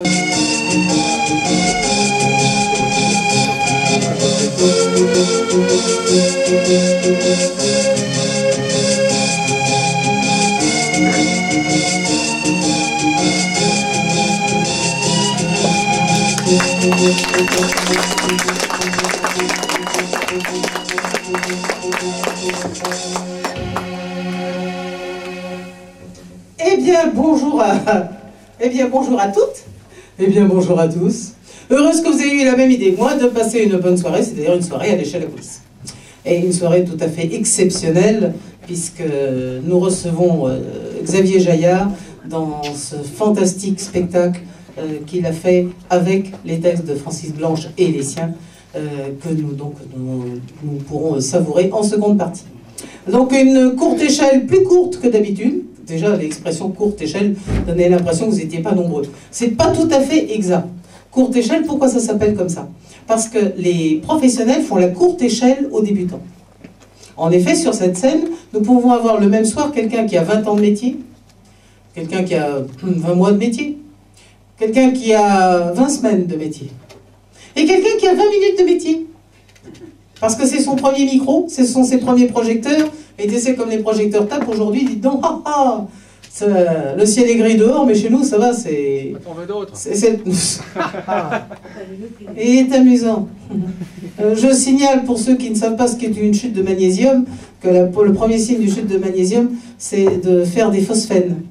Bonjour à toutes, bonjour à tous. Heureuse que vous ayez eu la même idée que moi de passer une bonne soirée, c'est-à-dire une soirée à l'échelle à coulisse. Et une soirée tout à fait exceptionnelle, puisque nous recevons Xavier Jaillard dans ce fantastique spectacle qu'il a fait avec les textes de Francis Blanche et les siens, que nous pourrons savourer en seconde partie. Donc une courte échelle, plus courte que d'habitude. Déjà, l'expression courte échelle donnait l'impression que vous n'étiez pas nombreux. C'est pas tout à fait exact. Courte échelle, pourquoi ça s'appelle comme ça? Parce que les professionnels font la courte échelle aux débutants. En effet, sur cette scène, nous pouvons avoir le même soir quelqu'un qui a 20 ans de métier, quelqu'un qui a 20 mois de métier, quelqu'un qui a 20 semaines de métier, et quelqu'un qui a 20 minutes de métier. Parce que c'est son premier micro, ce sont ses premiers projecteurs, et c'est comme les projecteurs tapent aujourd'hui, dites donc, le ciel est gris dehors, mais chez nous, ça va, c'est... On veut d'autres. Il est amusant. Je signale, pour ceux qui ne savent pas ce qu'est une chute de magnésium, que le premier signe du chute de magnésium, c'est de faire des phosphènes.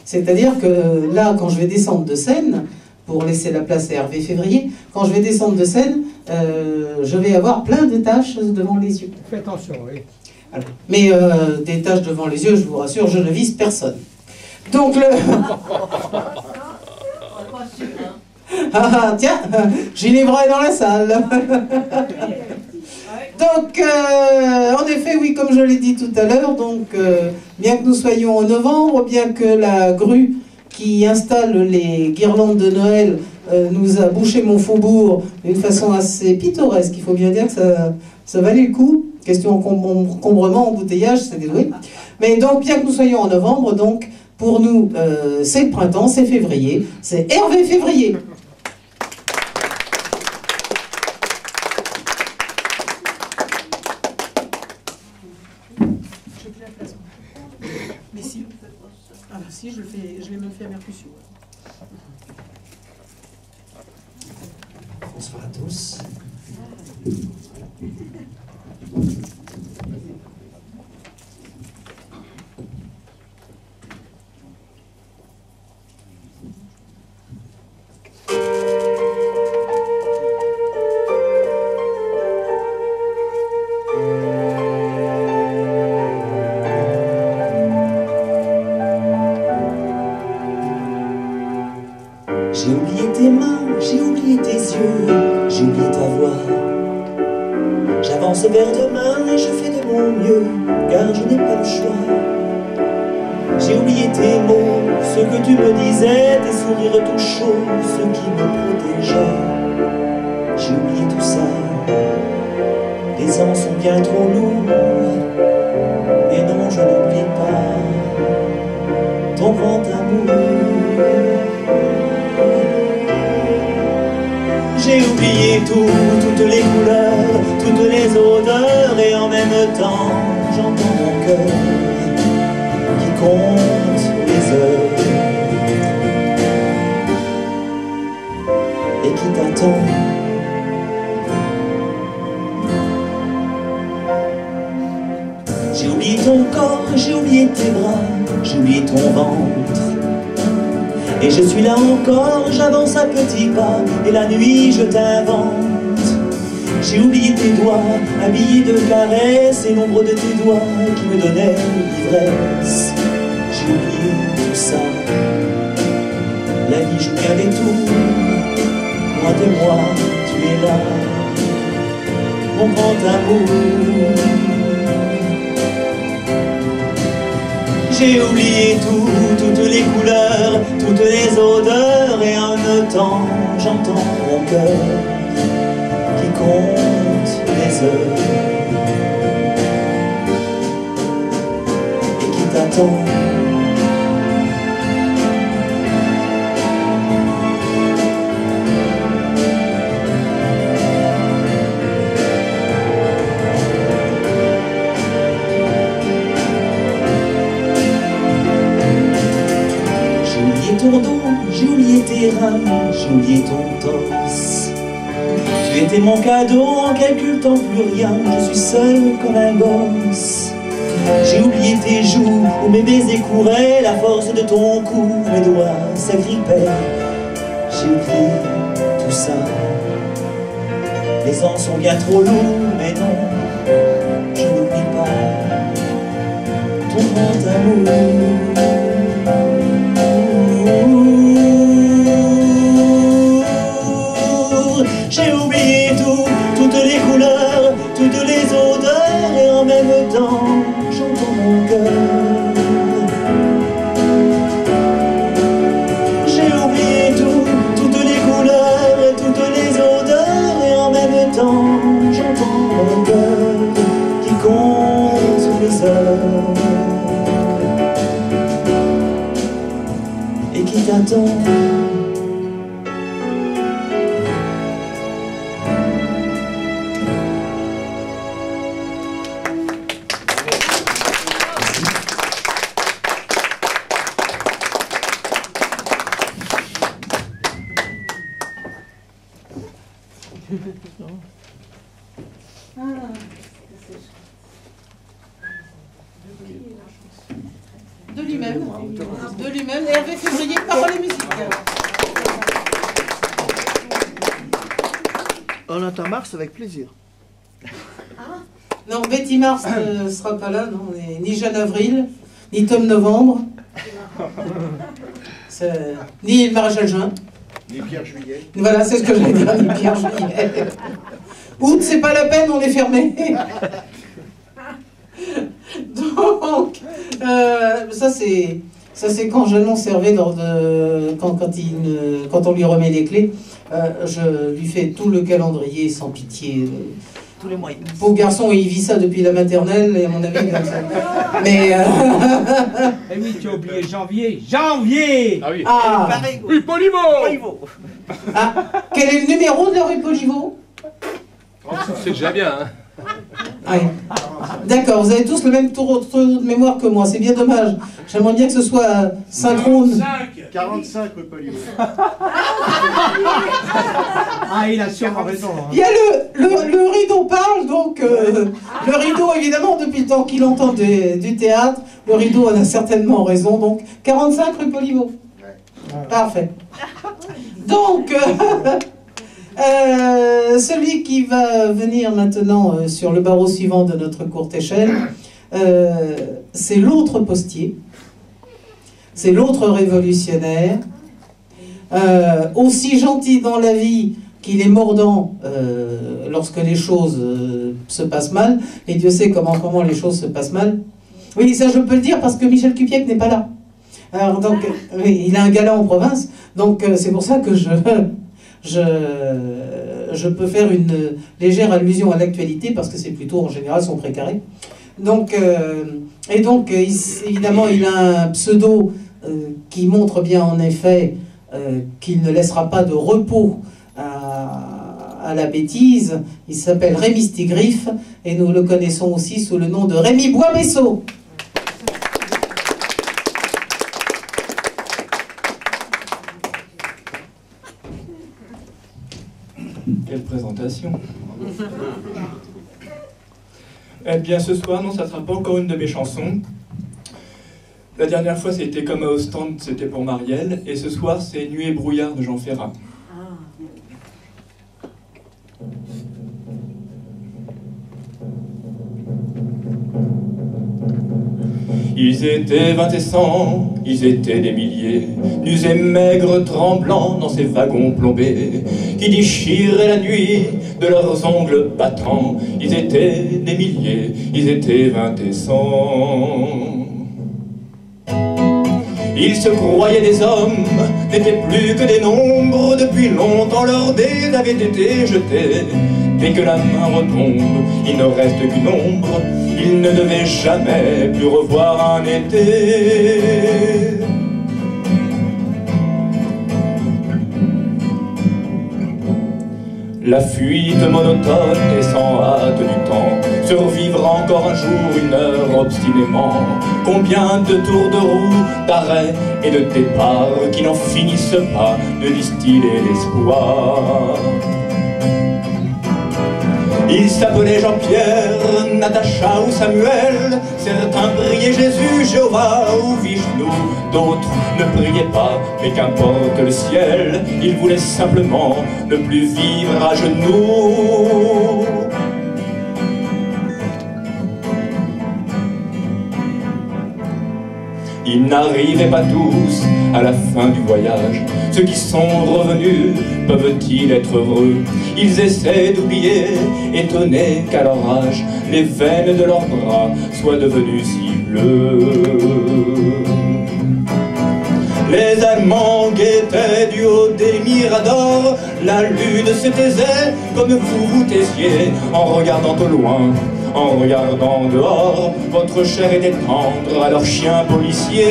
C'est-à-dire que là, quand je vais descendre de scène, pour laisser la place à Hervé Février, quand je vais descendre de scène, je vais avoir plein de taches devant les yeux. Fais attention, oui. Alors, mais des taches devant les yeux, je vous rassure, je ne vise personne. Donc tiens, Ginevra est dans la salle. Donc, en effet, oui, comme je l'ai dit tout à l'heure, bien que nous soyons en novembre, bien que la grue qui installe les guirlandes de Noël nous a bouché mon faubourg d'une façon assez pittoresque, il faut bien dire que ça valait le coup. Question encombrement, embouteillage, c'est dédoué. Mais donc, bien que nous soyons en novembre, donc, pour nous, c'est le printemps, c'est février, c'est Hervé Février. Mais si, si je l'ai même fait à Mercutio. Bonsoir à tous. J'ai oublié tes mains, j'ai oublié tes yeux, j'ai oublié ta voix. J'avance vers demain et je fais de mon mieux, car je n'ai pas le choix. J'ai oublié tes mots, ce que tu me disais, tes sourires tout chauds, ceux qui me protégeaient. J'ai oublié tout ça, les ans sont bien trop lourds. Et non, je n'oublie pas ton grand amour. J'ai oublié toutes les couleurs, toutes les odeurs, et en même temps, j'entends mon cœur qui compte les heures et qui t'attend. J'ai oublié ton corps, j'ai oublié tes bras, j'ai oublié ton ventre. Et je suis là encore, j'avance à petits pas, et la nuit je t'invente. J'ai oublié tes doigts, habillés de caresses, et l'ombre de tes doigts qui me donnaient l'ivresse. J'ai oublié tout ça, la vie joue bien des tours. Loin de moi, tu es là, mon grand amour. J'ai oublié toutes les couleurs, toutes les odeurs, et en même temps, j'entends mon cœur qui compte les heures et qui t'attend. oublié tes reins, j'ai oublié ton torse. Tu étais mon cadeau, en quelques temps plus rien, je suis seul comme un gosse. J'ai oublié tes joues, où mes baisers couraient, la force de ton cou, mes doigts s'agrippaient. J'ai oublié tout ça. Les ans sont bien trop lourds, mais non, je n'oublie pas ton grand amour. J'ai oublié tout, toutes les couleurs, toutes les odeurs, et en même temps, j'entends mon cœur. J'ai oublié tout, toutes les couleurs, et toutes les odeurs, et en même temps, j'entends mon cœur qui compte les heures et qui t'attend. De lui-même. De lui-même. Hervé Février, paroles et musique. On entend Mars avec plaisir. Non, Betty Mars ne sera pas là, non. Ni Jeanne Avril, ni Tom Novembre, ni le Maréchal Juin. Ni Pierre Juillet. Voilà, c'est ce que j'allais dire, ni Pierre Juillet. Août, c'est pas la peine, on est fermé. Donc, ça c'est quand j'annonce Hervé quand on lui remet les clés, je lui fais tout le calendrier sans pitié. Tous les moyens. Pauvre garçon, il vit ça depuis la maternelle, et à mon avis, il a ça. Mais. Eh oui, tu as oublié janvier. Janvier! Ah oui. Ah, Oui, Polivo. ah, quel est le numéro de la rue Polivo? C'est déjà bien, hein. Ah, oui. D'accord, vous avez tous le même tour de mémoire que moi, c'est bien dommage. J'aimerais bien que ce soit synchrone. 45 rue Polivo. Ah, il a sûrement raison. Hein. Il y a le rideau parle, donc le rideau, évidemment, depuis le temps qu'il entend du théâtre, le rideau en a certainement raison, donc 45 rue Polivo. Parfait. Donc, celui qui va venir maintenant sur le barreau suivant de notre courte échelle, c'est l'autre postier, c'est l'autre révolutionnaire, aussi gentil dans la vie qu'il est mordant lorsque les choses se passent mal, et Dieu sait comment les choses se passent mal. Oui, ça je peux le dire parce que Michel Cupiec n'est pas là. Alors, donc, oui, il a un gala en province, donc c'est pour ça que je peux faire une légère allusion à l'actualité, parce que c'est plutôt en général son précaré. Donc, évidemment, il a un pseudo qui montre bien en effet qu'il ne laissera pas de repos à la bêtise. Il s'appelle Rémi Stigriffe, et nous le connaissons aussi sous le nom de Rémi Boisbesseau. Quelle présentation. Eh bien ce soir, non, ça ne sera pas encore une de mes chansons. La dernière fois c'était comme à Ostende, c'était pour Marielle, et ce soir c'est Nuit et brouillard de Jean Ferrat. Ils étaient 20 et 100, ils étaient des milliers, nus et maigres, tremblants dans ces wagons plombés, qui déchiraient la nuit de leurs ongles battants. Ils étaient des milliers, ils étaient 20 et 100. Ils se croyaient des hommes, n'étaient plus que des nombres. Depuis longtemps leurs dés avaient été jetés. Dès que la main retombe, il ne reste qu'une ombre. Ils ne devaient jamais plus revoir un été. La fuite monotone et sans hâte du temps, survivre encore un jour, une heure obstinément. Combien de tours de roue, d'arrêts et de départs qui n'en finissent pas de distiller l'espoir. Ils s'appelaient Jean-Pierre, Natacha ou Samuel. Certains priaient Jésus, Jéhovah ou Vishnu. D'autres ne priaient pas, mais qu'importe le ciel. Ils voulaient simplement ne plus vivre à genoux. Ils n'arrivaient pas tous à la fin du voyage. Ceux qui sont revenus, peuvent-ils être heureux? Ils essaient d'oublier, étonnés qu'à leur âge, les veines de leurs bras soient devenues si bleues. Les Allemands guettaient du haut des miradors. La lune se taisait comme vous vous taisiez en regardant au loin. En regardant dehors, votre chair était tendre à leurs chiens policiers.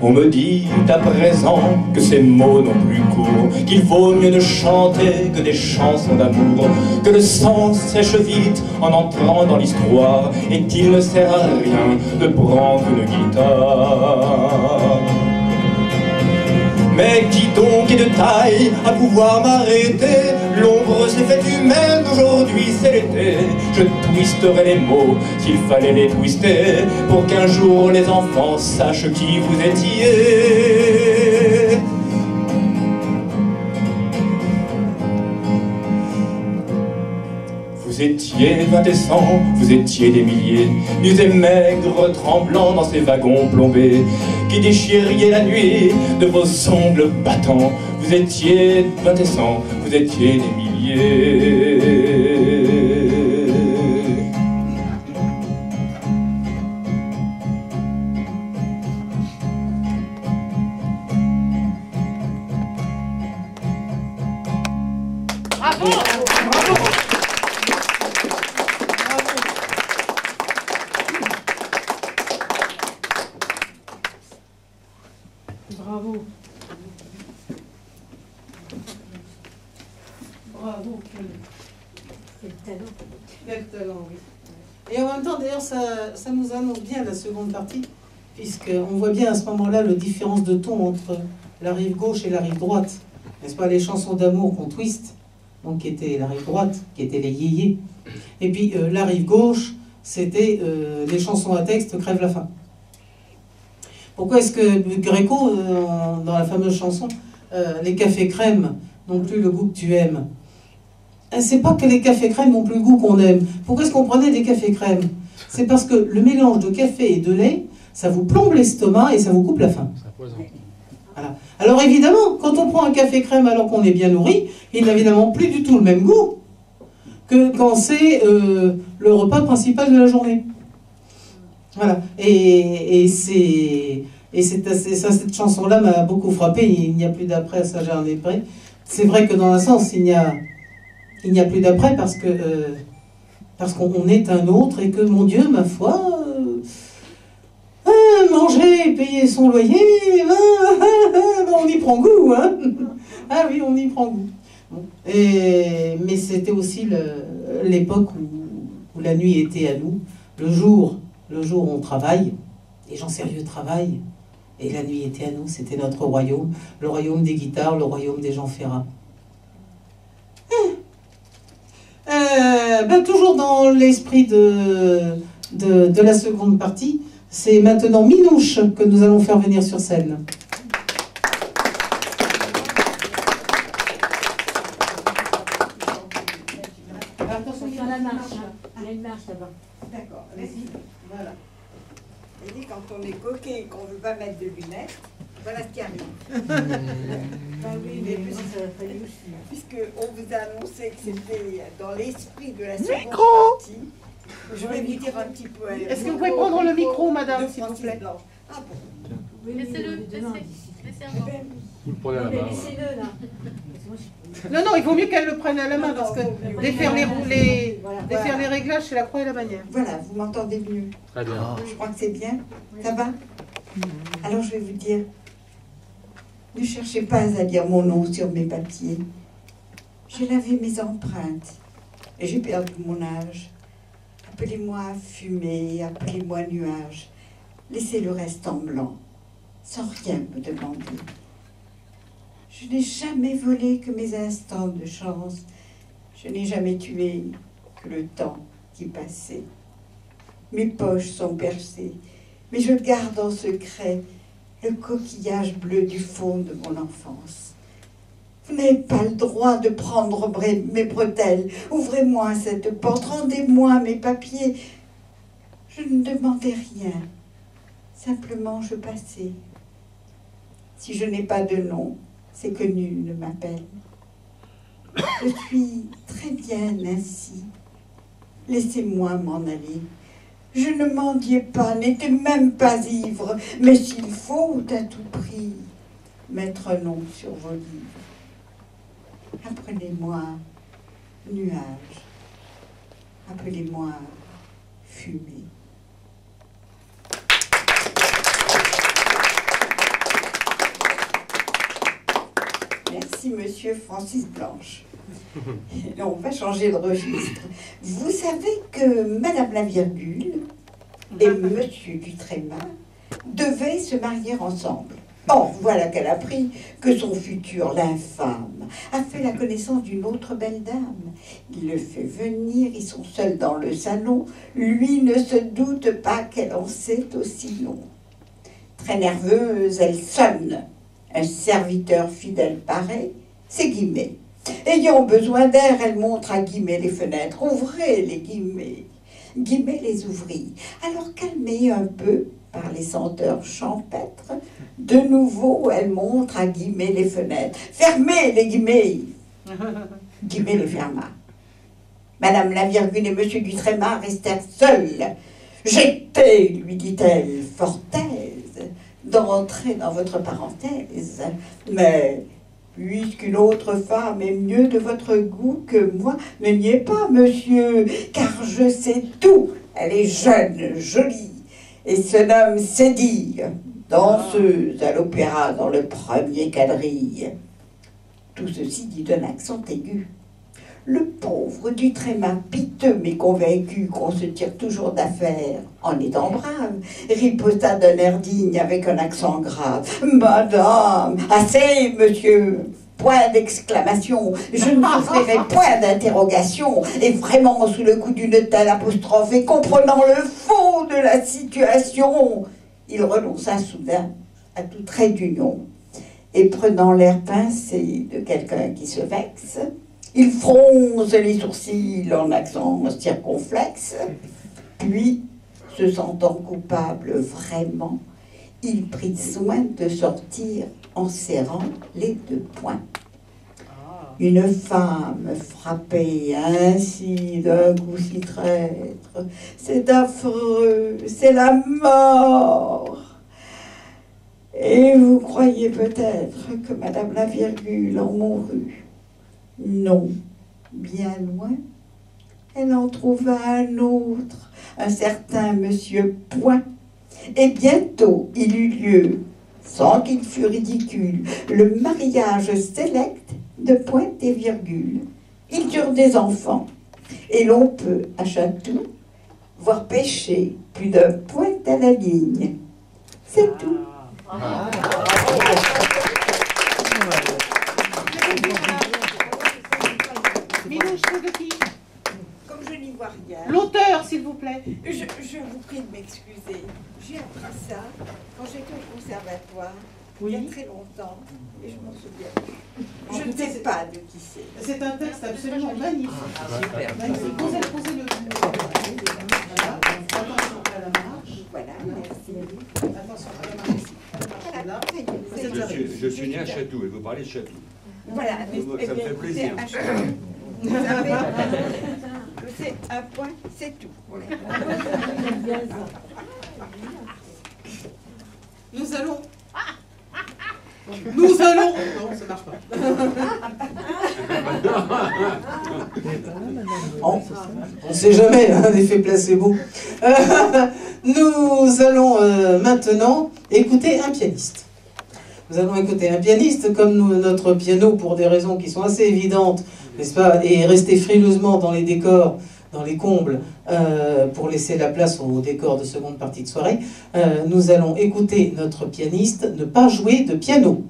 On me dit à présent que ces mots n'ont plus cours, qu'il vaut mieux ne chanter que des chansons d'amour, que le sang sèche vite en entrant dans l'histoire et qu'il ne sert à rien de prendre une guitare. Mais qui donc est de taille à pouvoir m'arrêter? L'ombre s'est faite humaine, aujourd'hui c'est l'été. Je twisterai les mots s'il fallait les twister, pour qu'un jour les enfants sachent qui vous étiez. Vous étiez 20 et 100, vous étiez des milliers, nus et maigres, tremblants dans ces wagons plombés, qui déchiriez la nuit de vos ongles battants. Vous étiez 20 et 100, vous étiez des milliers. Bravo! Bravo! Bravo. Bravo. Quel talent. Quel talent, oui. Et en même temps, d'ailleurs, ça nous annonce bien la seconde partie, puisqu'on voit bien à ce moment-là la différence de ton entre la rive gauche et la rive droite. N'est-ce pas, les chansons d'amour qu'on twist, donc qui était la rive droite, qui étaient les yéyés. Et puis la rive gauche, c'était les chansons à texte Crève la faim. Pourquoi est-ce que Gréco, dans la fameuse chanson, les cafés crème n'ont plus le goût que tu aimes? C'est pas que les cafés crème n'ont plus le goût qu'on aime. Pourquoi est-ce qu'on prenait des cafés crème? C'est parce que le mélange de café et de lait, ça vous plombe l'estomac et ça vous coupe la faim. Voilà. Alors évidemment, quand on prend un café crème alors qu'on est bien nourri, il n'a évidemment plus du tout le même goût que quand c'est le repas principal de la journée. Voilà. Et cette chanson-là m'a beaucoup frappé. Il n'y a plus d'après à Saint-Germain-des-Prés. C'est vrai que dans un sens, il n'y a plus d'après parce qu'on est un autre et que, mon Dieu, ma foi, manger, payer son loyer, on y prend goût, hein. Ah oui, on y prend goût. Bon. Mais c'était aussi l'époque où la nuit était à nous. Le jour on travaille, les gens sérieux travaillent, et la nuit était à nous, c'était notre royaume, le royaume des guitares, le royaume des Jean Ferrat. Toujours dans l'esprit de la seconde partie, c'est maintenant Minouche que nous allons faire venir sur scène. Attention, il y a la marche. Il y a une marche là-bas. D'accord, vas-y. Voilà. Il dit quand on est coquet et qu'on ne veut pas mettre de lunettes, voilà ce qui arrive. Bah oui, mais moi, ça va falloir aussi. Puisqu'on vous a annoncé que c'était dans l'esprit de la seconde partie, je vais vous dire un petit poème. Est-ce que vous pouvez prendre le micro, madame, s'il vous plaît? Ah bon. Laissez-le, laissez avoir. Vous le prenez à la main. Laissez-le là. Non, il vaut mieux qu'elle le prenne à la main parce que défaire les réglages, c'est la croix et la bannière. Voilà, vous m'entendez mieux. Très bien. Je crois que c'est bien. Ça va? Alors je vais vous dire, ne cherchez pas à lire mon nom sur mes papiers. J'ai lavé mes empreintes et j'ai perdu mon âge. Appelez-moi fumée, appelez-moi nuage. Laissez le reste en blanc, sans rien me demander. Je n'ai jamais volé que mes instants de chance. Je n'ai jamais tué que le temps qui passait. Mes poches sont percées, mais je garde en secret le coquillage bleu du fond de mon enfance. Vous n'avez pas le droit de prendre mes bretelles. Ouvrez-moi cette porte, rendez-moi mes papiers. Je ne demandais rien. Simplement, je passais. Si je n'ai pas de nom, c'est que nul ne m'appelle. Je suis très bien ainsi. Laissez-moi m'en aller. Je ne mendiais pas, n'étais même pas ivre, mais s'il faut, à tout prix, mettre un nom sur vos livres. Appelez-moi nuage. Appelez-moi fumée. Merci, monsieur Francis Blanche. On va changer de registre. Vous savez que madame la Virgule et monsieur du Tréma devaient se marier ensemble. Or, voilà qu'elle a appris que son futur, l'infâme, a fait la connaissance d'une autre belle dame. Il le fait venir, ils sont seuls dans le salon. Lui ne se doute pas qu'elle en sait aussi long. Très nerveuse, elle sonne. Un serviteur fidèle paraît, c'est Guimet. Ayant besoin d'air, elle montre à Guimet les fenêtres. Ouvrez les Guimet. Guimet les ouvrit. Alors calmée un peu par les senteurs champêtres, de nouveau elle montre à Guimet les fenêtres. Fermez les Guimet. Guimet les ferma. Madame la Virgule et monsieur du Tréma restèrent seuls. J'étais, lui dit-elle, fort aise d'entrer dans votre parenthèse, mais puisqu'une autre femme est mieux de votre goût que moi, ne niez pas, monsieur, car je sais tout. Elle est jeune, jolie, et se nomme Cédille, danseuse à l'opéra dans le premier quadrille. Tout ceci dit d'un accent aigu. Le pauvre du Tréma, piteux mais convaincu qu'on se tire toujours d'affaire en étant brave, riposta d'un air digne avec un accent grave. Madame, assez, monsieur, point d'exclamation, je ne souffrirai point d'interrogation, et vraiment sous le coup d'une telle apostrophe, et comprenant le fond de la situation, il renonça soudain à tout trait d'union, et prenant l'air pincé de quelqu'un qui se vexe, il fronce les sourcils en accent circonflexe, puis, se sentant coupable vraiment, il prit soin de sortir en serrant les deux poings. Une femme frappée ainsi d'un coup si traître, c'est affreux, c'est la mort. Et vous croyez peut-être que madame la Virgule en mourut. Non, bien loin, elle en trouva un autre, un certain monsieur Point. Et bientôt il eut lieu, sans qu'il fût ridicule, le mariage sélect de Point et Virgule. Ils eurent des enfants, et l'on peut, à Chatou, voir pêcher plus d'un point à la ligne. C'est tout. Comme je n'y vois rien. L'auteur, s'il vous plaît. Je vous prie de m'excuser. J'ai appris ça quand j'étais au conservatoire, il y a très longtemps, et je m'en souviens plus. Je ne sais pas de qui c'est. C'est un texte absolument magnifique. Super. Magnifique. Posez-le. Voilà. Attention à la marche. Voilà, merci. Attention à la marche. Voilà. Je suis né à Chatou et vous parlez de Chatou. Voilà. Ça me fait plaisir. Vous savez, c'est un point, c'est tout. Nous allons. Non, ça marche pas. On ne sait jamais, hein, l'effet placebo. Nous allons maintenant écouter un pianiste. Nous allons écouter un pianiste, comme notre piano, pour des raisons qui sont assez évidentes, n'est-ce pas, et rester frileusement dans les décors, dans les combles, pour laisser la place au décor de seconde partie de soirée. Nous allons écouter notre pianiste ne pas jouer de piano.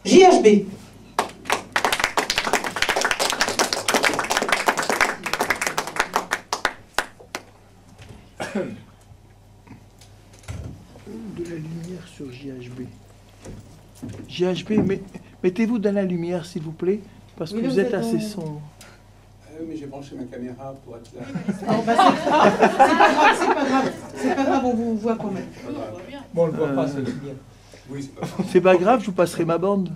JHB. De la lumière sur JHB. JHB, mettez-vous dans la lumière, s'il vous plaît, parce que vous êtes assez sombre. Mais j'ai branché ma caméra pour être là. Oh, bah, c'est pas grave, c'est pas grave, on vous voit quand même. Bon, on le voit pas, c'est bien. Oui, c'est pas grave. C'est pas grave, je vous passerai ma bande.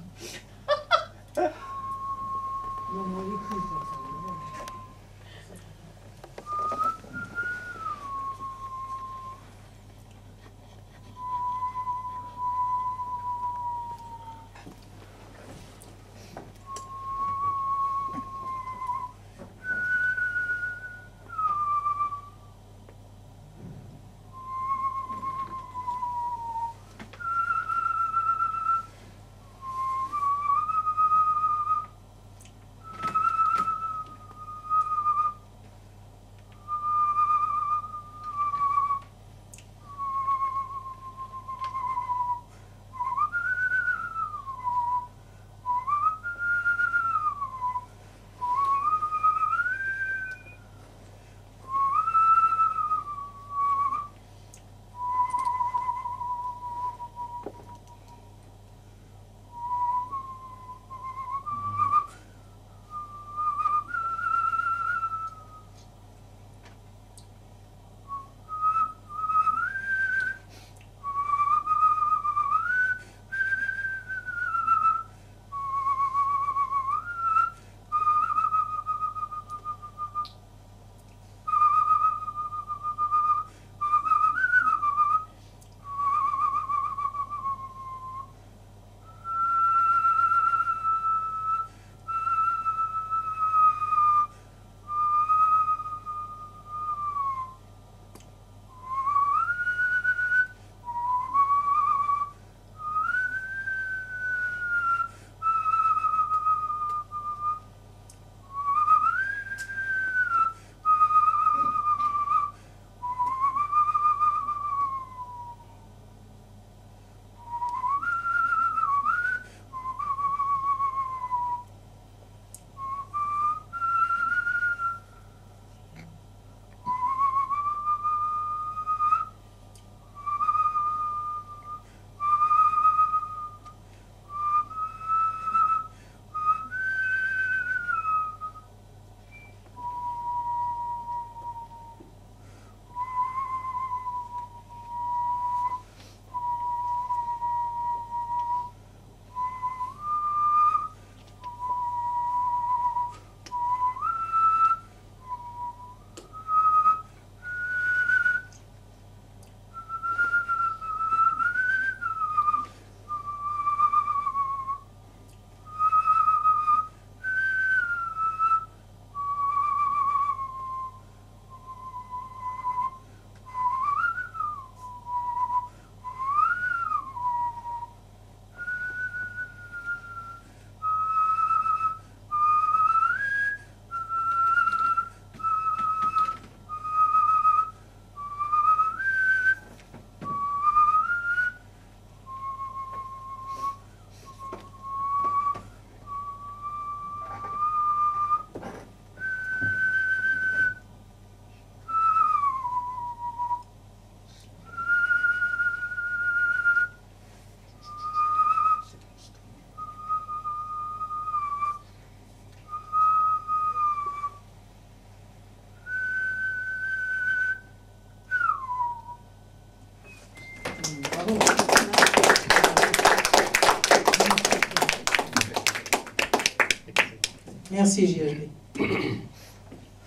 Merci JHB.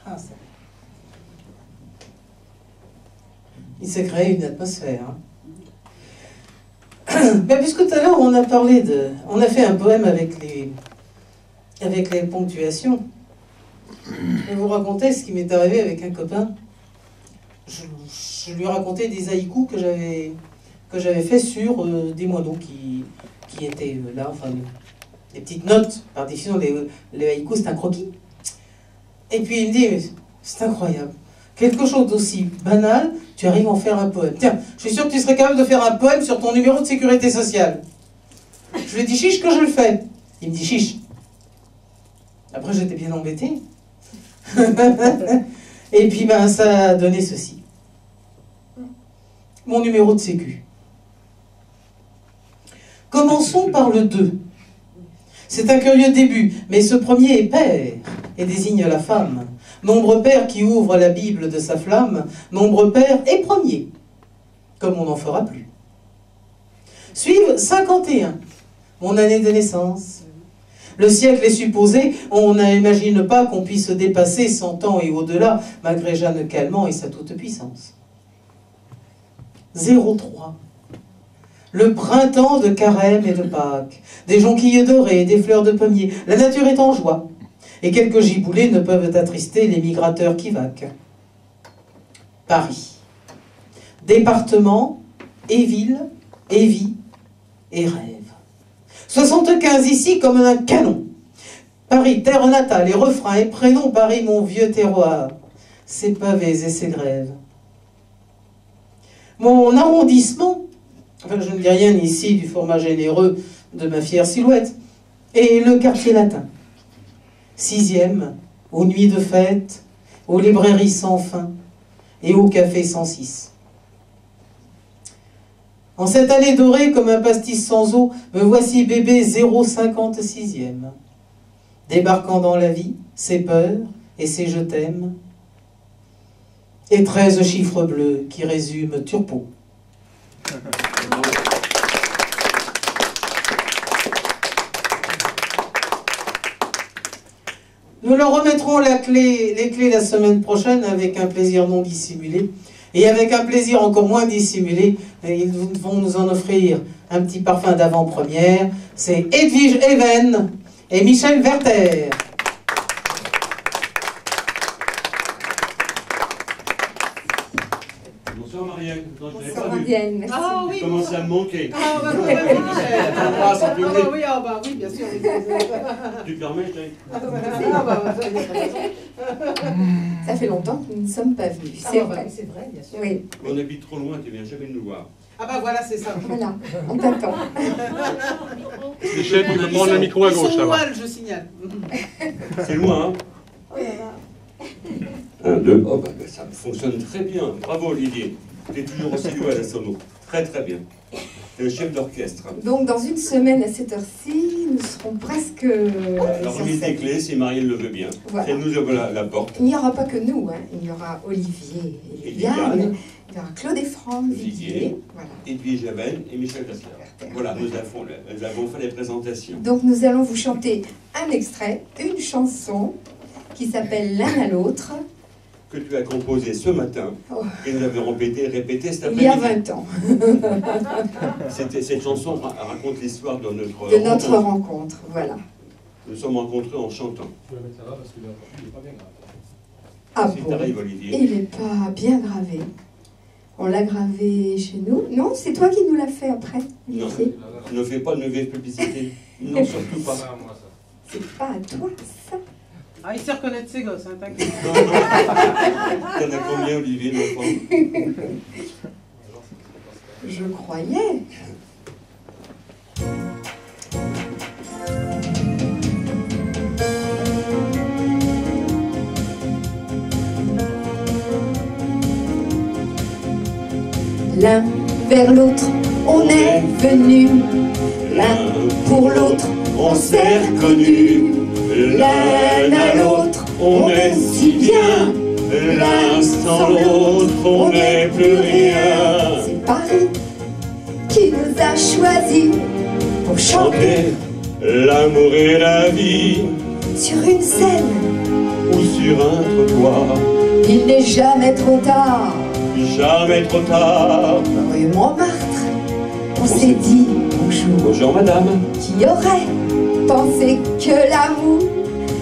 Ah, ça... Il s'est créé une atmosphère. Hein. Ben, puisque tout à l'heure on a parlé de... On a fait un poème avec les ponctuations. Je vais vous raconter ce qui m'est arrivé avec un copain je lui racontais des haïkus que j'avais fait sur des moineaux qui étaient là, enfin des petites notes. Par définition, les haïkus, c'est un croquis. Et puis il me dit, c'est incroyable. Quelque chose d'aussi banal, tu arrives à en faire un poème. Tiens, je suis sûr que tu serais capable de faire un poème sur ton numéro de sécurité sociale. Je lui ai dit, chiche que je le fais. Il me dit, chiche. Après, j'étais bien embêtée. Et puis, ben, ça a donné ceci. Mon numéro de sécu. Commençons par le 2. C'est un curieux début, mais ce premier est père et désigne la femme. Nombre père qui ouvre la Bible de sa flamme, nombre père et premier, comme on n'en fera plus. Suivent 51, mon année de naissance. Le siècle est supposé, on n'imagine pas qu'on puisse dépasser 100 ans et au-delà, malgré Jeanne Calment et sa toute-puissance. 03. Le printemps de Carême et de Pâques, des jonquilles dorées, des fleurs de pommier, la nature est en joie, et quelques giboulées ne peuvent attrister les migrateurs qui vaquent. Paris. Département, et ville, et vie, et rêve. 75 ici comme un canon. Paris, terre natale, et refrain et prénom, Paris, mon vieux terroir, ses pavés et ses grèves. Mon arrondissement, enfin, je ne dis rien ici du format généreux de ma fière silhouette, et le quartier latin. 6e, aux nuits de fête, aux librairies sans fin et au café 106. En cette année dorée, comme un pastis sans eau, me voici bébé 056e. Débarquant dans la vie, ses peurs et ses je t'aime, et 13 chiffres bleus qui résument Turpo. Nous leur remettrons les clés la semaine prochaine avec un plaisir non dissimulé. Et avec un plaisir encore moins dissimulé, ils vont nous en offrir un petit parfum d'avant-première. C'est Edwige Even et Michel Werther. Bonsoir Marianne. Bonsoir Marianne, merci. Ah oui, commence à me manquer. Ah bah oui, oui, bien sûr. Tu permets, Ça fait longtemps que nous ne sommes pas venus, c'est vrai. C'est vrai, bien sûr. Oui. On habite trop loin, tu viens jamais nous voir. Ah bah voilà, c'est ça. Voilà, on t'attend. Michel, tu peux prendre le micro à gauche, là-bas. Je signale. C'est loin, hein? Oh là là. 1, 2, oh bah, ça fonctionne très bien. Bravo Olivier. Tu es toujours aussi doué à la sono. Très très bien. Tu es le chef d'orchestre. Donc dans une semaine à cette heure-ci, nous serons presque... La remise des clés, si Marianne le veut bien. Voilà. Elle nous ouvre la porte. Il n'y aura pas que nous, hein. Il y aura Olivier et Liliane, il y aura Claude et Franck, Didier, voilà. Edwige Even et Michel Werther. Voilà, nous avons fait les présentations. Donc nous allons vous chanter un extrait, une chanson qui s'appelle L'un à l'autre. Que tu as composé ce matin, et nous l'avons répété cet après-midi. Il y a 20 ans. Cette chanson raconte l'histoire de notre rencontre, voilà. Nous sommes rencontrés en chantant. Tu peux la mettre là-bas parce que il n'est pas bien grave. Ah si bon, t'arrives, Olivier. Il n'est pas bien gravé. On l'a gravé chez nous. Non, c'est toi qui nous l'as fait après, Olivier. Non, ne fais pas de mauvaise publicité. Non, surtout pas. C'est pas à toi, ça. Ah, il sait reconnaître ses gosses, hein, t'inquiète. T'en as combien, Olivier, l'enfant? Je croyais. L'un vers l'autre, on est venu. L'un pour l'autre, on s'est reconnu. L'un à l'autre, on est si bien. L'un sans l'autre, on n'est plus rien. C'est Paris qui nous a choisis pour chanter l'amour et la vie sur une scène ou sur un trottoir. Il n'est jamais trop tard. Jamais trop tard. Rue Montmartre, on s'est dit bonjour. Bonjour madame. Qui aurait pensé que l'amour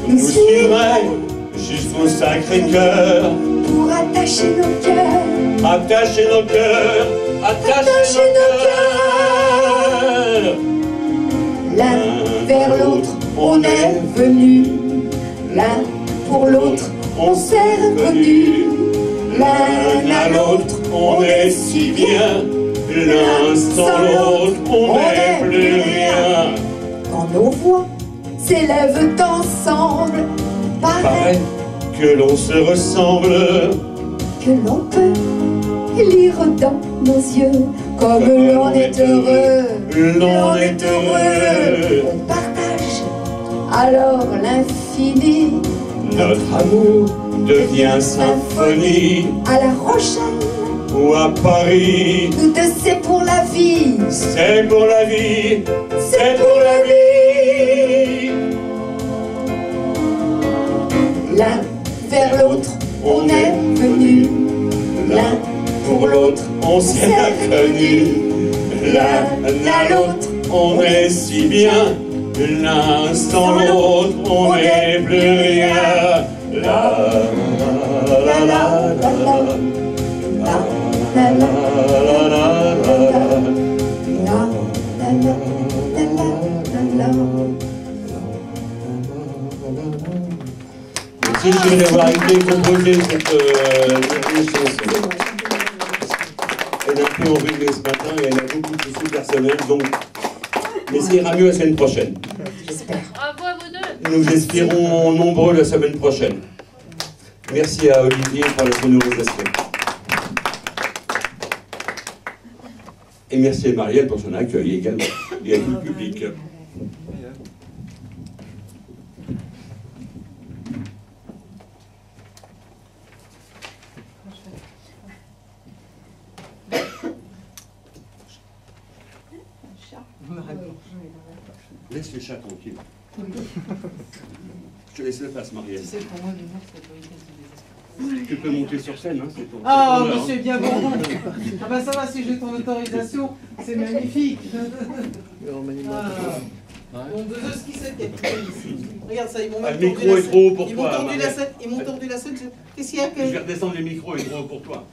nous suivrait jusqu'au Sacré-Cœur pour atteindre attachez nos cœurs, attachez nos cœurs, attachez nos cœurs. L'un vers l'autre, on est venu. L'un pour l'autre, on s'est reconnu. L'un à l'autre, on est si bien. L'un sans l'autre, on n'est plus rien. Quand nos voix s'élèvent ensemble, Paraît que l'on se ressemble, que l'on peut lire dans nos yeux comme l'on est heureux, l'on est heureux. on partage alors l'infini. Notre amour devient symphonie. À La Rochelle ou à Paris, nous deux c'est pour la vie, c'est pour la vie, c'est pour la vie. L'un vers l'autre, on est venu. L'un pour l'autre, On s'est reconnu, l'un à l'autre, on est si bien. L'un sans l'autre, on n'est plus rien. La la la la la Merci, je voudrais avoir été composé cette chanson. Elle a pu enrhumer ce matin et elle a beaucoup de soucis personnels, donc mais ça ira mieux la semaine prochaine. Bravo à vous deux. Nous espérons nombreux la semaine prochaine. Merci à Olivier pour la sonorisation. Et merci à Marielle pour son accueil également, et à tout le public. Laisse les chats tranquilles. Je te laisse la place, Marielle. Tu sais, pour moi, l'humour, c'est la politesse du désespoir. Tu peux monter sur scène, hein, c'est ton. Ah, monsieur, bien bon. Ah bah ça va, si j'ai ton autorisation, c'est magnifique. Bon, de ce qui sait qu'il y a tout ici. Regarde ça, ils m'ont même Le micro est trop haut pour toi. Ils m'ont tordu la scène. Qu'est-ce qu'il y a que... Je vais redescendre le micro, il est trop haut pour toi.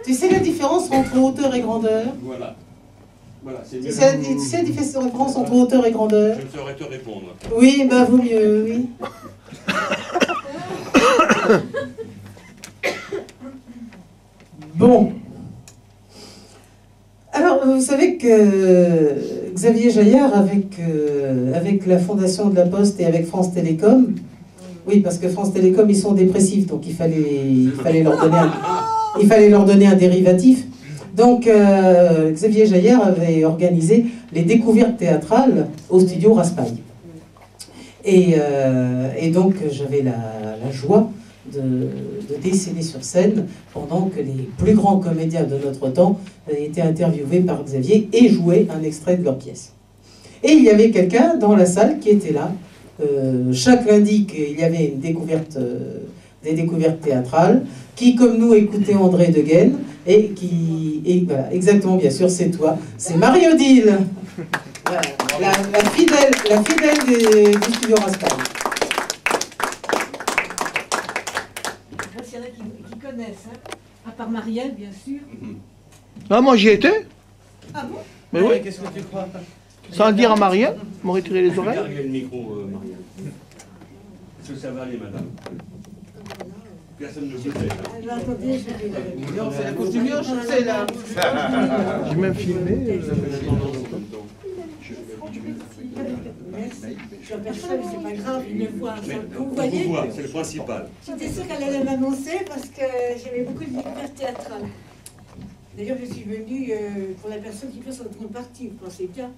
Tu sais la différence entre hauteur et grandeur? Voilà. Voilà, c'est mieux. Tu sais la différence entre hauteur et grandeur? Je ne saurais te répondre. Oui, bah vaut mieux, oui. Bon. Alors, vous savez que Xavier Jaillard, avec la Fondation de la Poste et avec France Télécom, oui, parce que France Télécom, ils sont dépressifs, donc il fallait leur donner un dérivatif. Donc, Xavier Jaillard avait organisé les découvertes théâtrales au studio Raspail. Et donc, j'avais la joie de déceler sur scène pendant que les plus grands comédiens de notre temps étaient interviewés par Xavier et jouaient un extrait de leur pièce. Et il y avait quelqu'un dans la salle qui était là. Chaque lundi qu'il y avait une découverte, des découvertes théâtrales, qui, comme nous, écoutait André Degaine, et voilà, exactement, bien sûr, c'est toi, c'est Marie-Odile, la fidèle du studio Raspail. Il y en a qui connaissent, hein. À part Marielle, bien sûr. Ah, moi j'y étais. Ah bon? Mais oui. Qu'est-ce que tu crois? Sans le dire à Marielle, m'aurait tiré les oreilles. Regardez le micro, Marielle. Est-ce que ça va aller, madame? Personne ne se fait. Non, c'est la costumière, c'est là. J'ai même filmé. Je m'aperçois, mais c'est pas grave, une fois. Vous voyez, c'est le principal. j'étais sûre qu'elle allait m'annoncer parce que j'aimais beaucoup de découvertes théâtrales. D'ailleurs, je suis venue pour la personne qui fait son partie, vous pensez bien.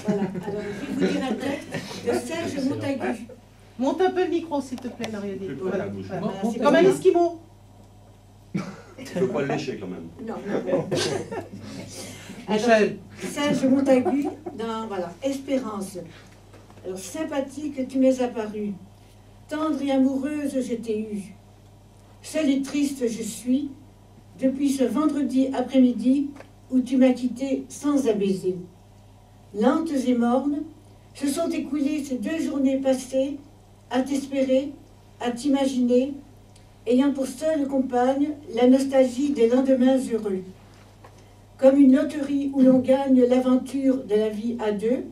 Voilà, alors je vais vous dire un texte de Serge Montagu. Monte un peu le micro, s'il te plaît, Marie-Odile. Voilà. C'est Comme un esquimau. Tu ne peux pas le lécher quand même. Non. Michel. Serge Montagu, dans voilà, Espérance. Alors, sympathique, tu m'es apparue. Tendre et amoureuse, je t'ai eue. Seule et triste, je suis, depuis ce vendredi après-midi où tu m'as quitté sans un baiser. Lentes et mornes, se sont écoulées ces 2 journées passées à t'espérer à t'imaginer, ayant pour seule compagne la nostalgie des lendemains heureux. Comme une loterie où l'on gagne l'aventure de la vie à deux,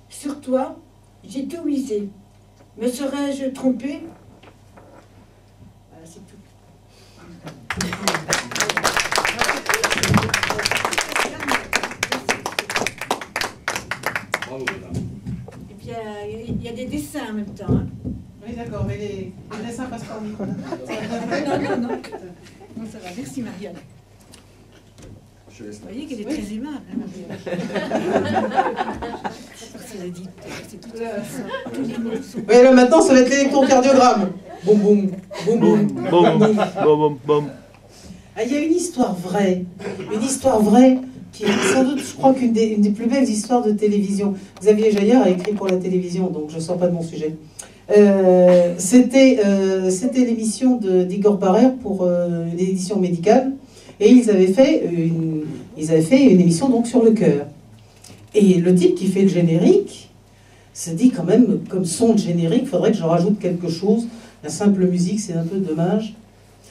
sur toi, j'ai tout misé. Me serais-je trompée? Voilà, c'est tout. Et puis il y a des dessins en même temps. Hein. Oui, d'accord, mais les dessins passent par micro. Non. Non, ça va. Merci, Marianne. Vous voyez qu'elle est très aimable, hein, Marianne. Oui, là maintenant, ça va être l'électrocardiogramme. Boum, boum, boum, boum, boum, boum, boum, boum. Ah, il y a une histoire vraie qui est sans doute, je crois, qu'une des plus belles histoires de télévision. Xavier Jaillard a écrit pour la télévision, donc je ne sors pas de mon sujet. C'était l'émission d'Igor Barrère pour l'édition médicale, et ils avaient fait une émission donc sur le cœur. Et le type qui fait le générique se dit quand même, comme son de générique, il faudrait que je rajoute quelque chose. La simple musique, c'est un peu dommage.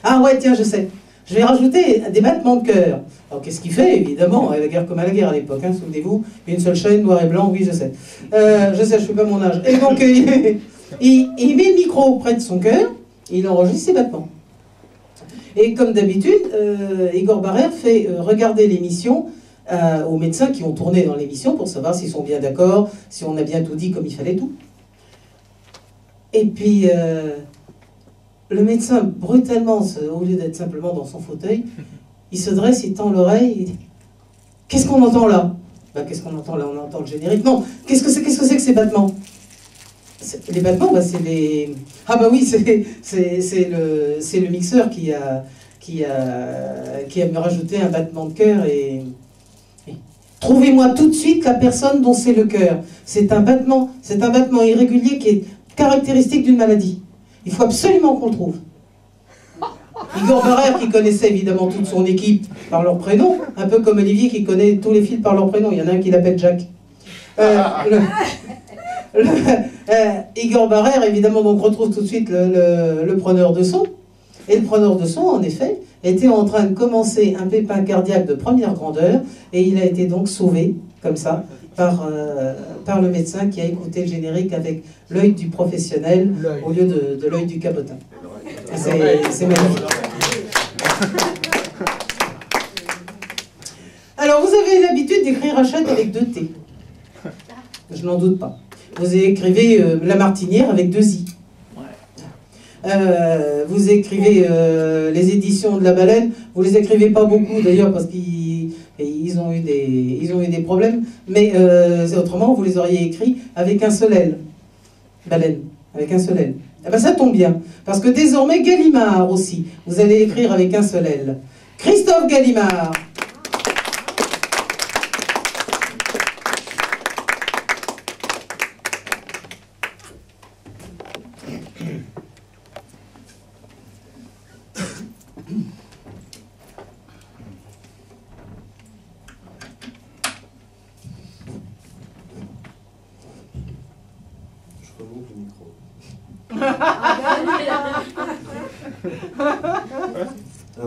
Ah ouais, tiens, je sais. Je vais rajouter des battements de cœur. Alors qu'est-ce qu'il fait? Évidemment, à la guerre comme à la guerre à l'époque, hein, souvenez-vous, une seule chaîne, noir et blanc, oui, je sais. Je fais pas mon âge. Et donc, il met le micro près de son cœur, et il enregistre ses battements. Et comme d'habitude, Igor Barrère fait regarder l'émission aux médecins qui ont tourné dans l'émission pour savoir s'ils sont bien d'accord, si on a bien tout dit comme il fallait tout. Et puis, le médecin, brutalement, au lieu d'être simplement dans son fauteuil, il se dresse, il tend l'oreille, il dit « Qu'est-ce qu'on entend là ?» Ben, qu'est-ce qu'on entend là? On entend le générique. Non, qu'est-ce que c'est que ces battements? Les battements, ben, c'est les... Ah bah oui, c'est le mixeur qui a rajouté un battement de cœur et... Trouvez-moi tout de suite la personne dont c'est le cœur. C'est un battement irrégulier qui est caractéristique d'une maladie. Il faut absolument qu'on le trouve. Igor Barrère, qui connaissait évidemment toute son équipe par leur prénom, un peu comme Olivier qui connaît tous les fils par leur prénom. Il y en a un qui l'appelle Jack. Igor Barrère, évidemment, donc retrouve tout de suite le preneur de son. Et le preneur de son, en effet, était en train de commencer un pépin cardiaque de première grandeur, et il a été donc sauvé, comme ça, par le médecin qui a écouté le générique avec l'œil du professionnel au lieu de l'œil du cabotin. C'est magnifique. Alors, vous avez l'habitude d'écrire Hachette avec 2 T. Je n'en doute pas. Vous écrivez La Martinière avec 2 I. Vous écrivez les éditions de La Baleine. Vous les écrivez pas beaucoup d'ailleurs parce qu'ils ont eu des problèmes. Mais autrement, vous les auriez écrits avec un seul L. Baleine, avec un seul L. Eh ben ça tombe bien, parce que désormais Gallimard aussi, vous allez écrire avec un seul L. Christophe Gallimard.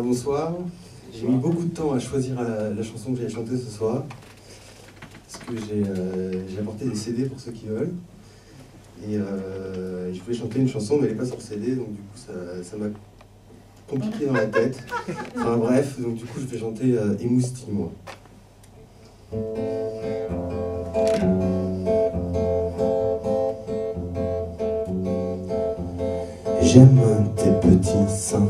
Bonsoir. J'ai mis beaucoup de temps à choisir la chanson que j'allais chanter ce soir. Parce que j'ai apporté des CD pour ceux qui veulent. Et je voulais chanter une chanson, mais elle n'est pas sur le CD, donc du coup ça m'a compliqué dans la tête. Enfin bref, donc du coup je vais chanter Émoustille, moi. J'aime tes petits seins,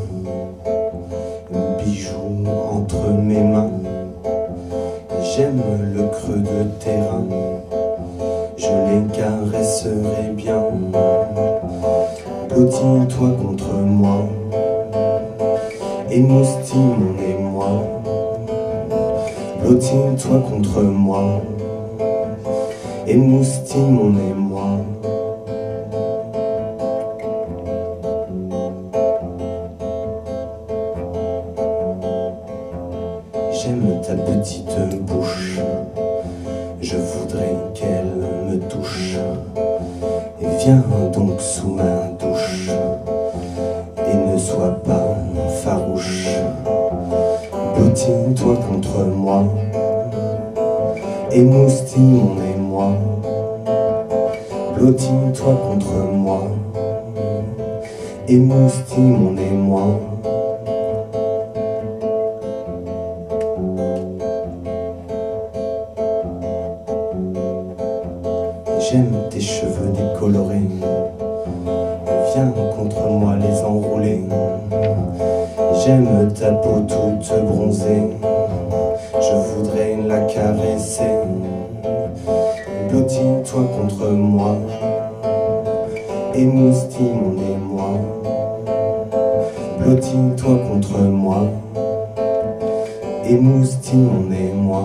bijoux entre mes mains. J'aime le creux de tes reins, je les caresserai bien. Blottis-toi contre moi, émoustille mon émoi. Blottis-toi contre moi, émoustille mon émoi. J'aime ta petite bouche, je voudrais qu'elle me touche. Et viens donc sous ma douche, sois pas farouche, blottine-toi contre moi, émoustille mon émoi, blottine-toi contre moi, émoustille mon émoi. J'aime tes cheveux décolorés, viens contre moi les enrouler. J'aime ta peau toute bronzée, je voudrais la caresser. Blottine-toi contre moi, émoustille mon émoi. Blottine-toi contre moi, émoustille mon émoi.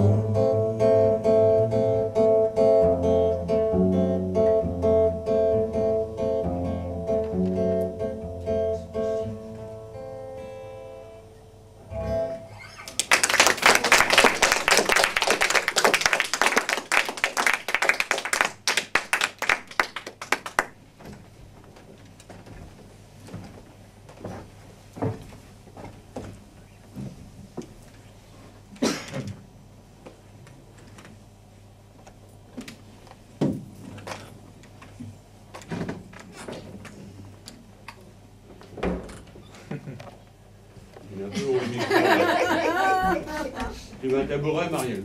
Tu veux un tabouret, Marielle?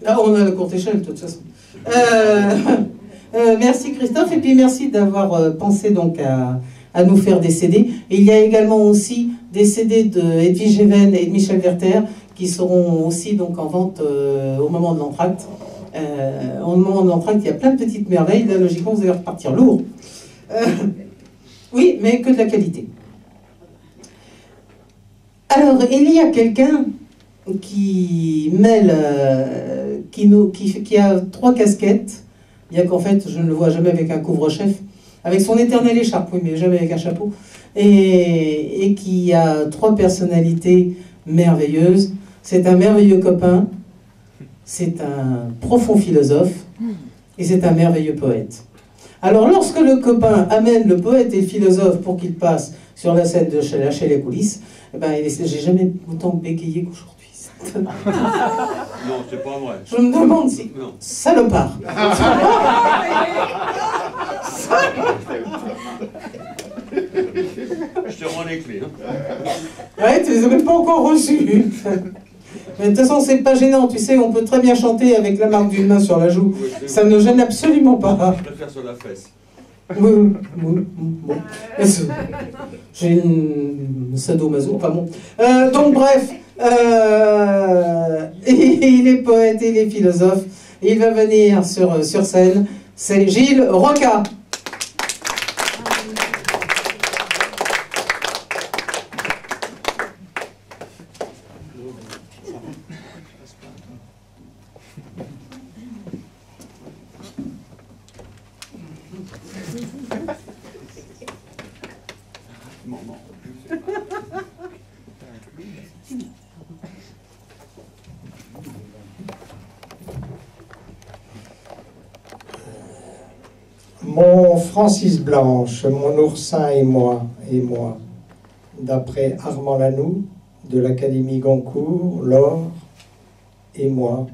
Ah, on a la courte échelle de toute façon. Merci Christophe, et puis merci d'avoir pensé donc à nous faire des CD. Et il y a également aussi des CD de Edwige Even et de Michel Werther qui seront aussi donc en vente au moment de l'entracte. Au moment de l'entracte, il y a plein de petites merveilles. Là, logiquement, vous allez repartir lourd. Oui, mais que de la qualité. Alors, il y a quelqu'un qui mêle, qui a 3 casquettes, bien qu'en fait, je ne le vois jamais avec un couvre-chef, avec son éternelle écharpe, oui, mais jamais avec un chapeau, et qui a 3 personnalités merveilleuses. C'est un merveilleux copain, c'est un profond philosophe, et c'est un merveilleux poète. Alors, lorsque le copain amène le poète et le philosophe pour qu'il passe sur la scène de chez les coulisses, eh ben, j'ai jamais autant bégayé qu'aujourd'hui. Non, c'est pas vrai. Je me demande si... Non. Salopard. Je te rends les clés. Hein. Ouais, tu les as même pas encore reçues. Mais de toute façon, c'est pas gênant, tu sais, on peut très bien chanter avec la marque d'une main sur la joue. Oui, ça ne gêne absolument pas. Je préfère sur la fesse. Oui, bon. J'ai une sadomaso, enfin bon. Donc bref, il est poète et il est philosophe. Il va venir sur scène. C'est Gilles Roca. Mon Francis Blanche, mon oursin et moi, d'après Armand Lanoux, de l'Académie Goncourt, l'or et moi,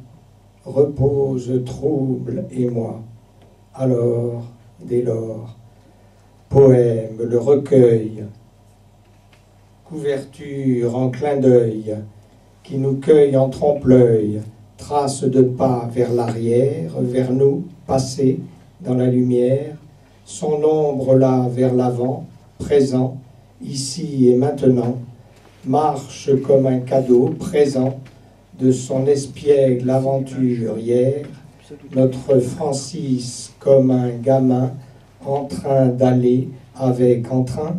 repose trouble et moi, alors, dès lors, poème, le recueil, couverture en clin d'œil, qui nous cueille en trompe-l'œil, trace de pas vers l'arrière, vers nous, passé, dans la lumière, son ombre là vers l'avant, présent, ici et maintenant, marche comme un cadeau présent de son espiègle aventurière, notre Francis comme un gamin en train d'aller avec entrain,